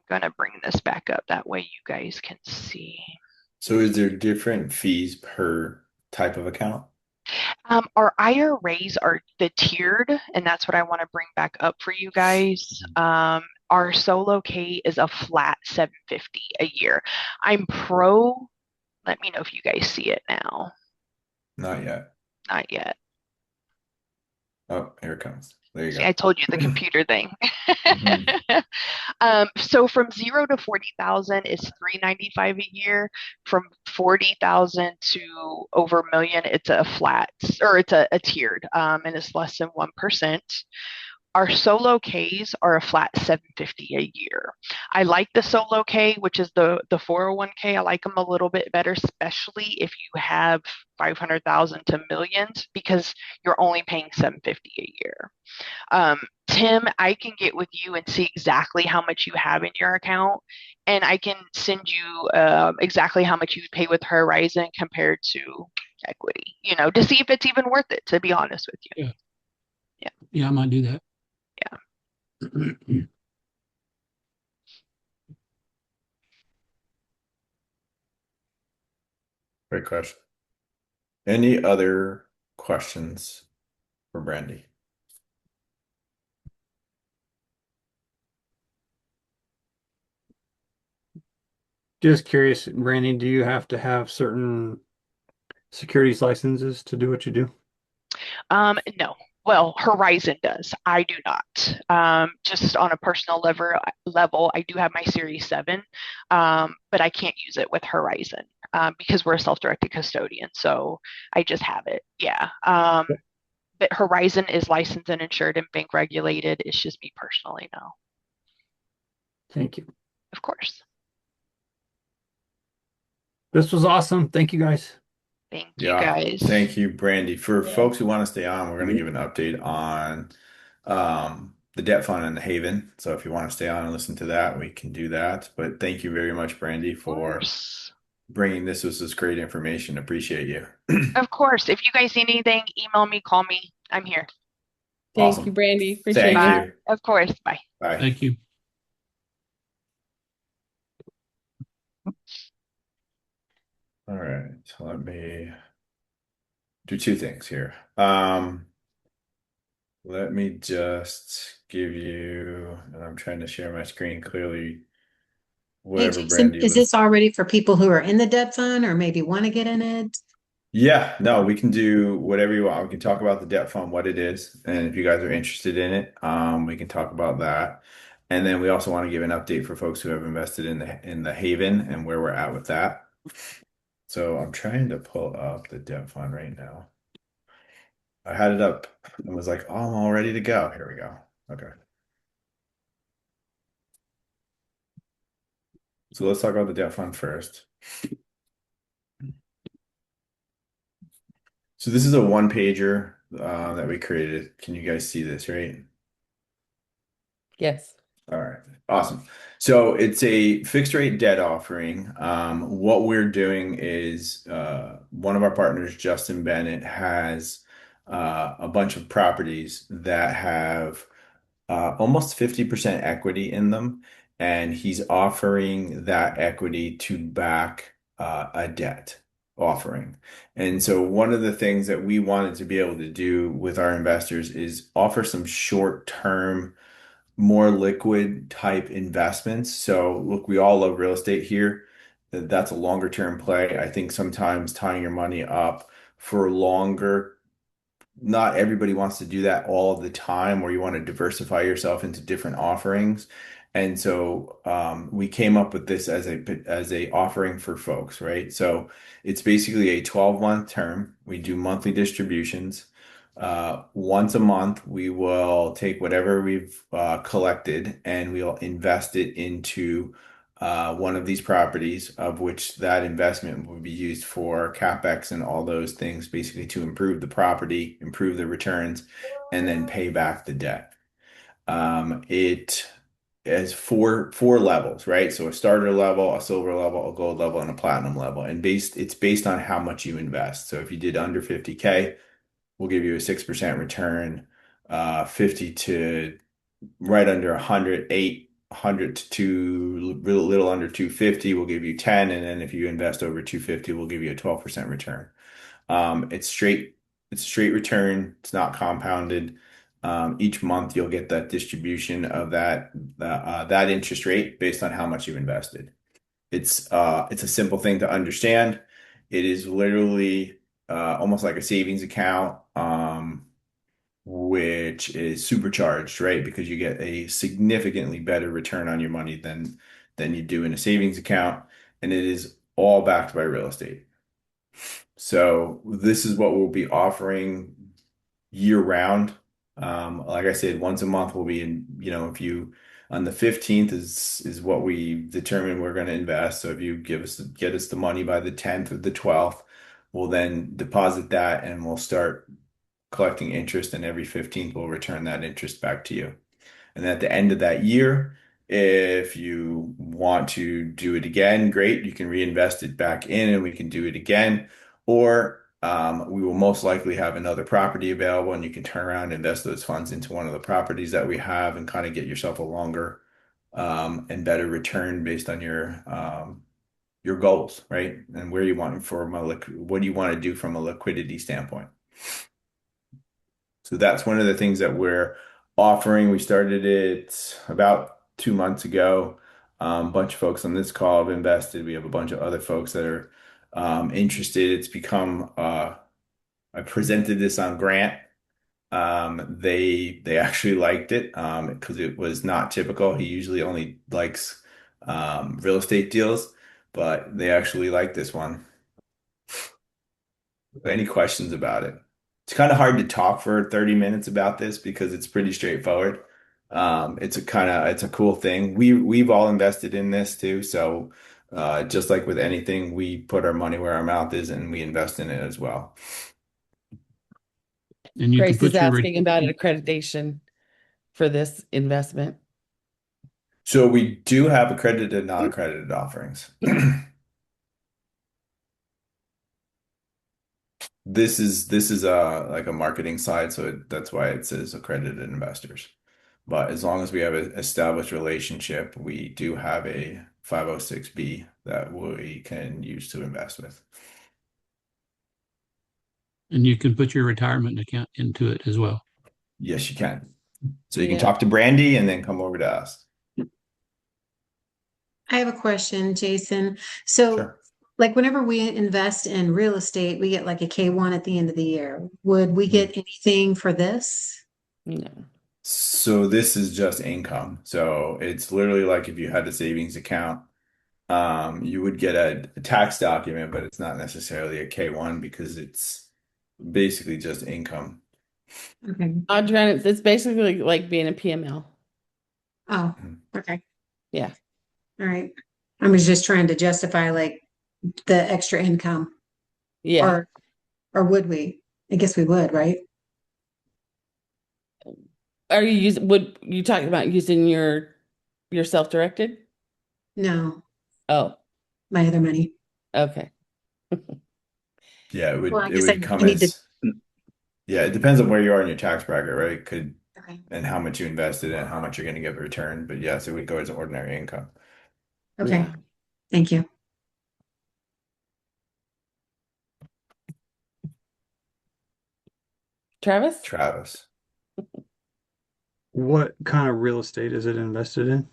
gonna bring this back up. That way you guys can see. So is there different fees per type of account? Our IRAs are the tiered, and that's what I want to bring back up for you guys. Our solo K is a flat 750 a year. I'm pro. Let me know if you guys see it now. Not yet. Not yet. Oh, here it comes. There you See, go. I told you the computer thing. Mhm. So from 0 to 40,000 is 395 a year. From 40,000 to over a million, it's a flat, or it's a tiered, and it's less than 1%. Our solo Ks are a flat 750 a year. I like the solo K, which is the 401k. I like them a little bit better, especially if you have 500,000 to millions, because you're only paying 750 a year. Tim, I can get with you and see exactly how much you have in your account, and I can send you exactly how much you pay with Horizon compared to equity, to see if it's even worth it, to be honest with you. Yeah. Yeah. Yeah, I might do that. Yeah. Great question. Any other questions for Brandy? Just curious, Brandy, do you have to have certain securities licenses to do what you do? No. Well, Horizon does. I do not. Just on a personal level, I do have my Series 7, but I can't use it with Horizon because we're a self-directed custodian. So I just have it. Yeah. But Horizon is licensed and insured and bank regulated. It's just me personally, no. Thank you. Of course. This was awesome. Thank you, guys. Thank you, guys. Thank you, Brandy. For folks who want to stay on, we're going to give an update on the debt fund and the Haven. So if you want to stay on and listen to that, we can do that. But thank you very much, Brandy, for bringing this. This is great information. Appreciate you. Of course. If you guys need anything, email me, call me. I'm here. Thank Awesome. you, Brandy. Appreciate Thank you. you. Of course. Bye. Bye. Thank you. All right. So let me do two things here. Let me just give you, and I'm trying to share my screen clearly, Hey, whatever Jason, Brandy is was. this already for people who are in the debt fund or maybe want to get in it? Yeah, no, we can do whatever you want. We can talk about the debt fund, what it is, and if you guys are interested in it, we can talk about that. And then we also want to give an update for folks who have invested in the Haven and where we're at with that. So I'm trying to pull up the debt fund right now. I had it up and was like, oh, I'm all ready to go. Here we go. Okay. So let's talk about the debt fund first. So this is a one pager that we created. Can you guys see this, right? Yes. All right, awesome. So it's a fixed rate debt offering. What we're doing is one of our partners, Justin Bennett, has a bunch of properties that have almost 50% equity in them, and he's offering that equity to back a debt offering. And so one of the things that we wanted to be able to do with our investors is offer some short-term, more liquid type investments. So look, we all love real estate here. That's a longer term play. I think sometimes tying your money up for longer, not everybody wants to do that all of the time, or you want to diversify yourself into different offerings. And so we came up with this as a offering for folks, right? So it's basically a 12-month term. We do monthly distributions. Once a month, we will take whatever we've collected and we'll invest it into one of these properties, of which that investment will be used for CapEx and all those things, basically to improve the property, improve the returns, and then pay back the debt. It has four levels, right? So a starter level, a silver level, a gold level, and a platinum level. And it's based on how much you invest. So if you did under 50K, we'll give you a 6% return. 50 to right under 100, 100 to little under 250, we'll give you 10. And then if you invest over 250, we'll give you a 12% return. It's a straight return. It's not compounded. Each month you'll get that distribution of that interest rate based on how much you invested. It's a simple thing to understand. It is literally almost like a savings account, which is supercharged, right? Because you get a significantly better return on your money than you do in a savings account, and it is all backed by real estate. So this is what we'll be offering year round. Like I said, once a month will be in, if you on the 15th is what we determine we're going to invest. So if you get us the money by the 10th or the 12th, we'll then deposit that and we'll start collecting interest, and every 15th we'll return that interest back to you. And at the end of that year, if you want to do it again, great. You can reinvest it back in and we can do it again. Or we will most likely have another property available and you can turn around and invest those funds into one of the properties that we have and kind of get yourself a longer and better return based on your goals, right? And where you want what do you want to do from a liquidity standpoint? So that's one of the things that we're offering. We started it about 2 months ago. A bunch of folks on this call have invested. We have a bunch of other folks that are interested. It's become, I presented this on Grant. They actually liked it because it was not typical. He usually only likes real estate deals, but they actually liked this one. Any questions about it? It's kind of hard to talk for 30 minutes about this because it's pretty straightforward. It's a cool thing. We've all invested in this too. So just like with anything, we put our money where our mouth is and we invest in it as well. And you can Grace is put your asking about accreditation for this investment. So we do have accredited and non-accredited offerings. This is like a marketing side, so that's why it says accredited investors. But as long as we have an established relationship, we do have a 506B that we can use to invest with. And you can put your retirement account into it as well. Yes, you can. So you can Yeah. talk to Brandy and then come over to us. I have a question, Jason. So, Sure. like, whenever we invest in real estate, we get like a K1 at the end of the year. Would we get anything for this? No. So this is just income. So it's literally like if you had a savings account, you would get a tax document, but it's not necessarily a K1 because it's basically just income. Okay. Adrian, it's basically like being a PML. Oh, okay. Yeah. All right. I was just trying to justify like the extra income. Yeah. Or would we? I guess we would, right? Would you talking about using your self-directed? No, Oh, my other money. okay. Yeah, Well, I it guess I would come need to. as yeah, it depends on where you are in your tax bracket, right? Okay. And how much you invested and how much you're going to get returned. But yes, it would go as ordinary income. Okay. Yeah. Thank you. Travis? Travis, What kind of real estate is it invested in?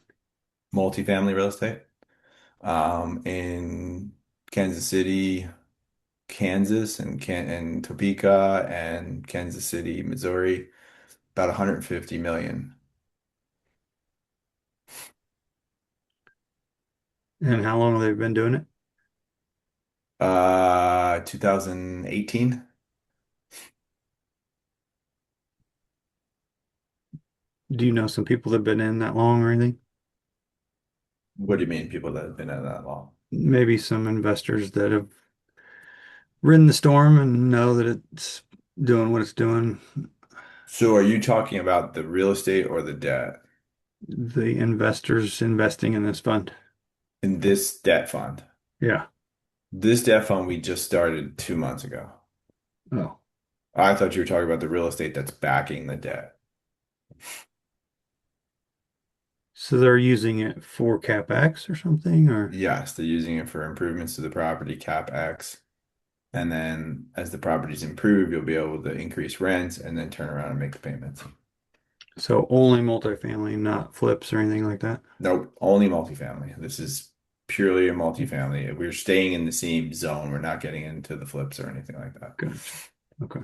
multifamily real estate, in Kansas City, Kansas, and Topeka, and Kansas City, Missouri, about 150 million. And how long have they been doing it? 2018. Do you know some people that have been in that long or anything? What do you mean, people that have been in that long? Maybe some investors that have ridden the storm and know that it's doing what it's doing. So are you talking about the real estate or the debt? The investors investing in this fund. In this debt fund? Yeah. This debt fund we just started 2 months ago. Oh. I thought you were talking about the real estate that's backing the debt. So they're using it for CapEx or something, or Yes, they're using it for improvements to the property, CapEx. And then as the properties improve, you'll be able to increase rents and then turn around and make the payments. so only multifamily, not flips or anything like that? Nope, only multifamily. This is purely a multifamily. We're staying in the same zone. We're not getting into the flips or anything like that. Gotcha. Okay.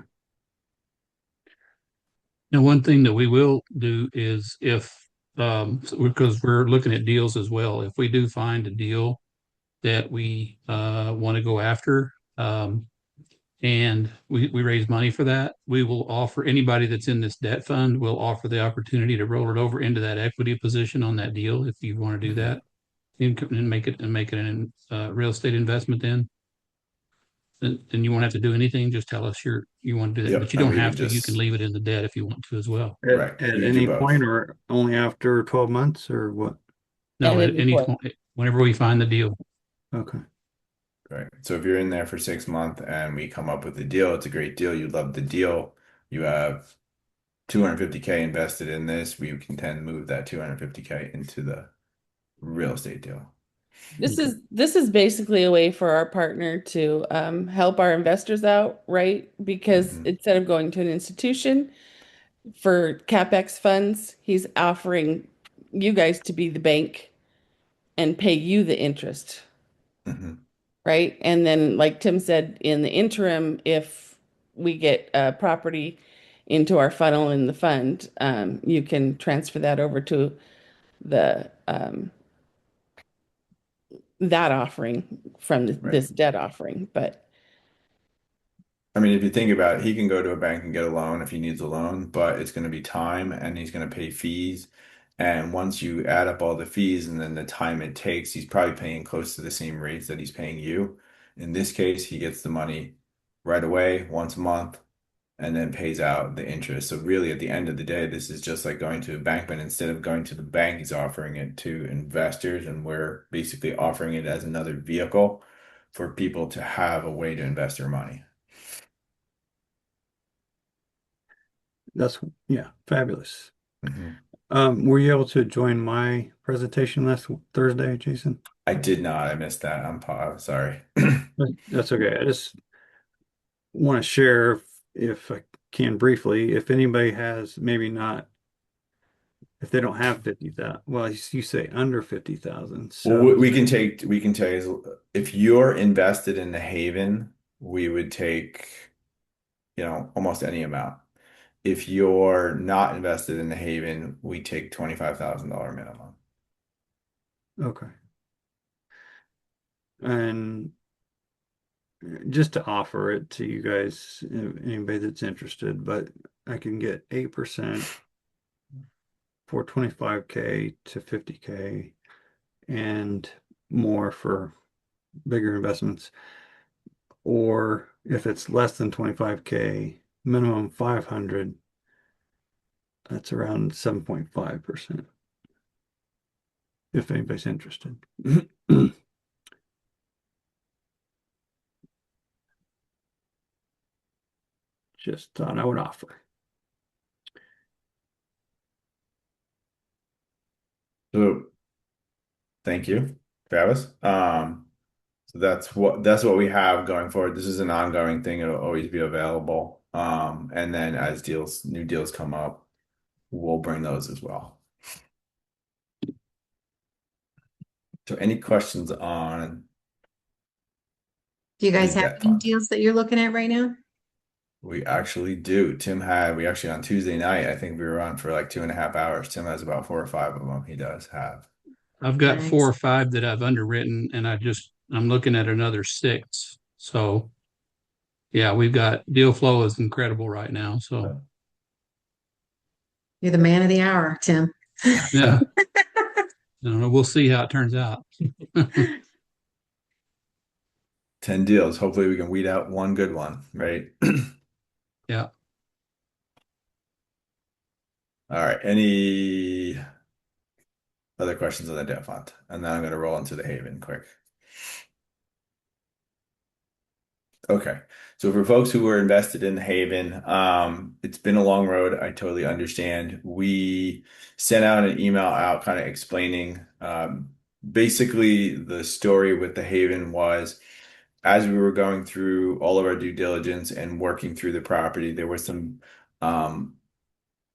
Now, one thing that we will do is because we're looking at deals as well, if we do find a deal that we want to go after, and we raise money for that, we will offer anybody that's in this debt fund, we'll offer the opportunity to roll it over into that equity position on that deal if you want to do that and make it an real estate investment then. Then you won't have to do anything. Just tell us you want to do that, Yep. but you And don't we have would to. You can just, leave it in the debt if you want to as well. right. At You could do any both. point or only after 12 months or what? No, At at any any point. point, whenever we find the deal. Okay. Right. So if you're in there for 6 months and we come up with a deal, it's a great deal. You love the deal. You have 250K invested in this. We can then move that 250K into the real estate deal. This is basically a way for our partner to help our investors out, right? Because Mhm. instead of going to an institution for CapEx funds, he's offering you guys to be the bank and pay you the interest, Mhm. right? And then, like Tim said, in the interim, if we get a property into our funnel in the fund, you can transfer that over to the that offering from Right. this debt offering. But I mean, if you think about it, he can go to a bank and get a loan if he needs a loan, but it's going to be time and he's going to pay fees. And once you add up all the fees and then the time it takes, he's probably paying close to the same rates that he's paying you. In this case, he gets the money right away, once a month, and then pays out the interest. So really, at the end of the day, this is just like going to a bank, but instead of going to the bank, he's offering it to investors, and we're basically offering it as another vehicle for people to have a way to invest their money. That's, yeah, fabulous. Mhm. Were you able to join my presentation last Thursday, Jason? I did not. I missed that. Sorry. That's okay. I just want to share, if I can briefly, if anybody has maybe not, if they don't have 50,000, well, you say under 50,000. Well, So, we can tell you if you're invested in the Haven, we would take, almost any amount. If you're not invested in the Haven, we take $25,000 minimum. okay. And just to offer it to you guys, anybody that's interested, but I can get 8% for 25K to 50K and more for bigger investments. Or if it's less than 25K, minimum 500, that's around 7.5%. If anybody's interested. Just thought I would offer. So thank you, Travis. So that's what we have going forward. This is an ongoing thing. It'll always be available. And then as new deals come up, we'll bring those as well. So any questions on Do you guys the have debt any fund? deals that you're looking at right now? We actually do. We actually on Tuesday night, I think we were on for like 2.5 hours. Tim has about 4 or 5 of them he does have. I've got four Nice. or five that I've underwritten, and I'm looking at another six. So yeah, we've got deal flow is incredible right now. So You're the man of the hour, Tim. yeah, we'll see how it turns out. 10 deals. Hopefully we can weed out one good one, right? Yeah. All right. Any other questions on the debt fund? And then I'm going to roll into the Haven quick. Okay. So for folks who were invested in the Haven, it's been a long road. I totally understand. We sent out an email out kind of explaining, basically the story with the Haven was as we were going through all of our due diligence and working through the property, there was some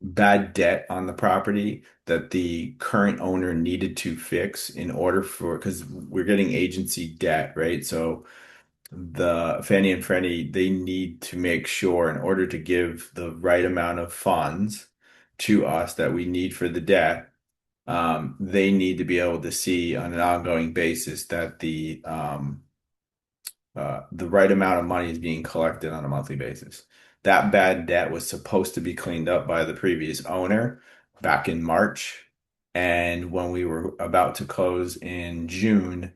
bad debt on the property that the current owner needed to fix in order because we're getting agency debt, right? So the Fannie and Freddie, they need to make sure in order to give the right amount of funds to us that we need for the debt, they need to be able to see on an ongoing basis that the right amount of money is being collected on a monthly basis. That bad debt was supposed to be cleaned up by the previous owner back in March. And when we were about to close in June,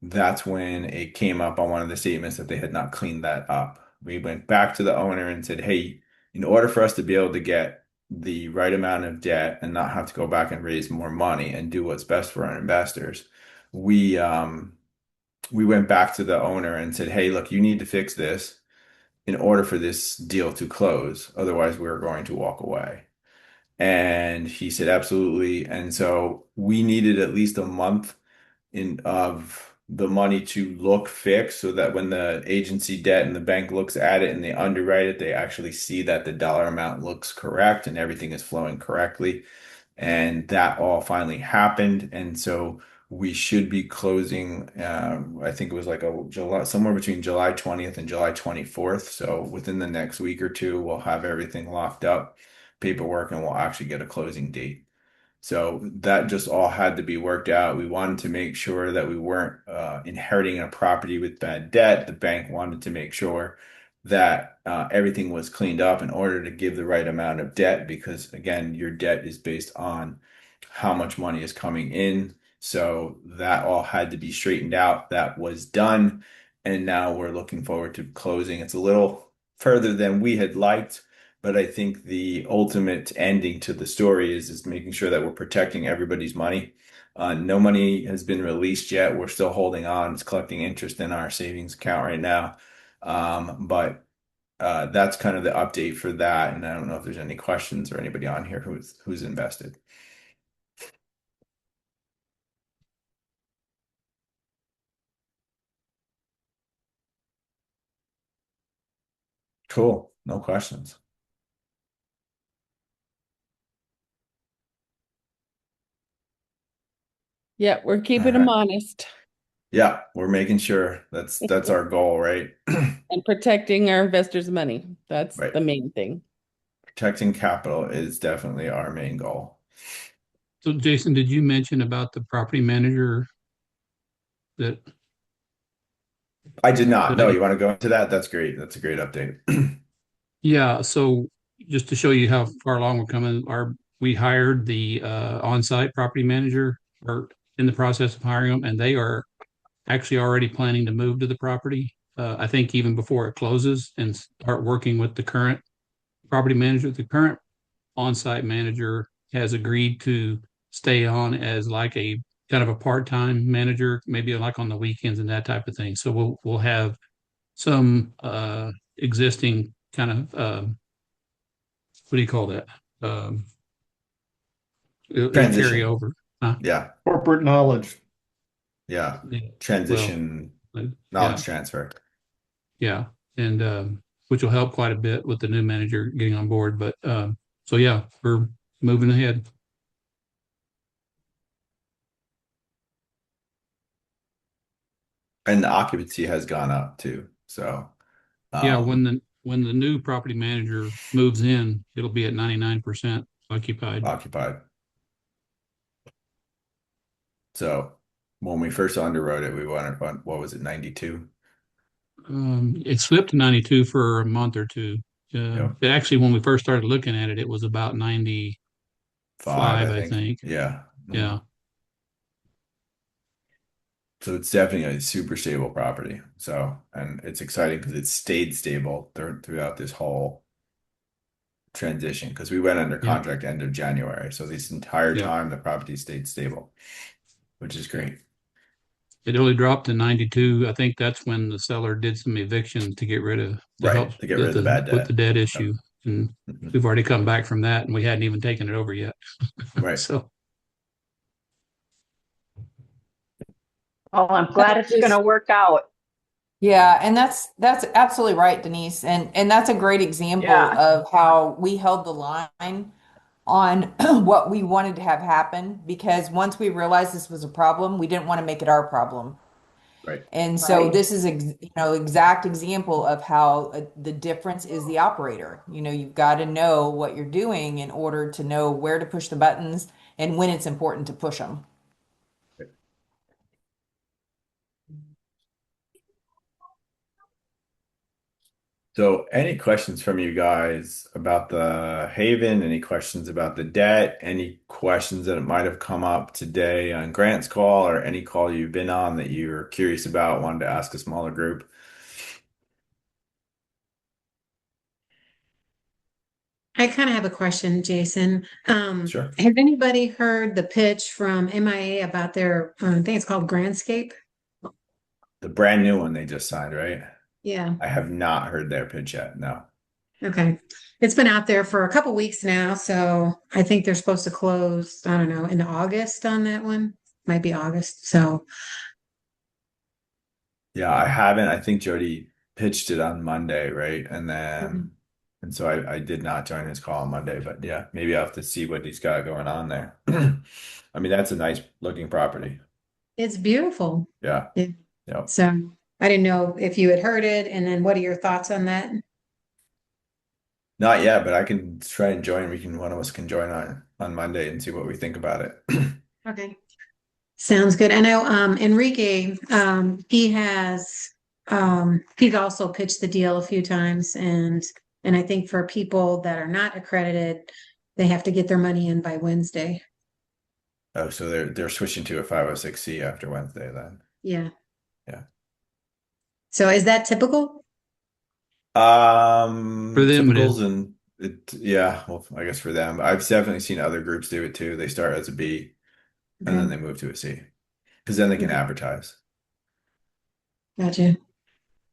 that's when it came up on one of the statements that they had not cleaned that up. We went back to the owner and said, hey, in order for us to be able to get the right amount of debt and not have to go back and raise more money and do what's best for our investors, we we went back to the owner and said, hey, look, you need to fix this in order for this deal to close. Otherwise, we're going to walk away. And he said, absolutely. And so we needed at least a month in of the money to look fixed so that when the agency debt and the bank looks at it and they underwrite it, they actually see that the dollar amount looks correct and everything is flowing correctly. And that all finally happened. And so we should be closing, I think it was like a July, somewhere between July 20th and July 24th. So within the next week or two, we'll have everything locked up, paperwork, and we'll actually get a closing date. So that just all had to be worked out. We wanted to make sure that we weren't inheriting a property with bad debt. The bank wanted to make sure that everything was cleaned up in order to give the right amount of debt, because again, your debt is based on how much money is coming in. So that all had to be straightened out. That was done. And now we're looking forward to closing. It's a little further than we had liked, but I think the ultimate ending to the story is making sure that we're protecting everybody's money. No money has been released yet. We're still holding on. It's collecting interest in our savings account right now. But that's kind of the update for that. And I don't know if there's any questions or anybody on here who's invested. Cool. No questions. Yeah, we're All keeping them right. honest Yeah, we're making sure that's our goal, right? and protecting our investors' money. That's Right. the main thing. Protecting capital is definitely our main goal. So Jason, did you mention about the property manager that I did not. No, lady? you want to go into that? That's great. That's a great update. Yeah, so just to show you how far along we're coming, we hired the on-site property manager, or in the process of hiring them, and they are actually already planning to move to the property. I think even before it closes, and start working with the current property manager. The current on-site manager has agreed to stay on as like a kind of a part-time manager, maybe like on the weekends and that type of thing. So we'll have some existing kind of what do you call that? Um, it'll carry Transition. over. Huh? Yeah. Corporate knowledge. Yeah. Yeah. Well, Transition, knowledge yeah, transfer. yeah, and which will help quite a bit with the new manager getting on board. But so yeah, we're moving ahead. And the occupancy has gone up too. So, Yeah, um, when the new property manager moves in, it'll be at 99% occupied. occupied. So when we first underwrote it, we wanted, what was it, 92? It slipped to 92 for a month or two. Yep. But actually, when we first started looking at it, it was about 95, 5, I I think. think. Yeah. Yeah, So it's definitely a super stable property. So, and it's exciting because it's stayed stable throughout this whole transition, because we went under yeah, contract end of January. So this entire yeah, time the property stayed stable, which is yeah. great. It only dropped to 92. I think that's when the seller did some evictions to get rid of, to help Right. To get rid of the bad with the debt. debt Yep. issue. And Mhm. we've already come back from that, and we hadn't even taken it over yet. Right. So Well, I'm glad it's going to work out. Yeah, and that's absolutely right, Denise. And that's a great example Yeah. of how we held the line on what we wanted to have happen, because once we realized this was a problem, we didn't want to make it our problem. Right. And so Right. this is exact example of how the difference is the operator. You've got to know what you're doing in order to know where to push the buttons and when it's important to push them. So, any questions from you guys about the Haven? Any questions about the debt? Any questions that might have come up today on Grant's call or any call you've been on that you're curious about, wanted to ask a smaller group? I kind of have a question, Jason. Sure. Has anybody heard the pitch from MIA about their, I think it's called Grandscape? The brand new one they just signed, right? Yeah. I have not heard their pitch yet. No. Okay. It's been out there for a couple weeks now, so I think they're supposed to close, I don't know, in August on that one. Might be August. So, Yeah, I haven't. I think Jody pitched it on Monday, right? And mhm. then, and so I did not join his call on Monday, but yeah, maybe I'll have to see what he's got going on there. I mean, that's a nice looking property. It's beautiful. Yeah. Yeah. Yep. So I didn't know if you had heard it, and then what are your thoughts on that? Not yet, but I can try and join. One of us can join on Monday and see what we think about it. Okay. Sounds good. I know Enrique, he's also pitched the deal a few times, and I think for people that are not accredited, they have to get their money in by Wednesday. Oh, so they're switching to a 506C after Wednesday then. Yeah. Yeah. So is that typical? For them, it Typicals is. and yeah, well, I guess for them, I've definitely seen other groups do it too. They start as a B and then Okay. they move to a C because then they can Okay. advertise. Gotcha.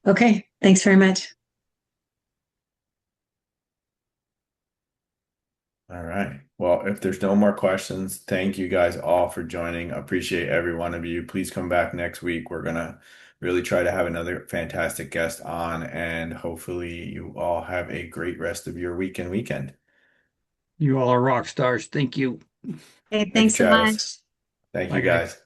Okay. Thanks very much. All right. Well, if there's no more questions, thank you guys all for joining. Appreciate every one of you. Please come back next week. We're gonna really try to have another fantastic guest on, and hopefully you all have a great rest of your week and weekend. You all are rock stars. Thank you. Okay. Thank you, Thanks so Travis. much. Thank Bye, you guys. guys.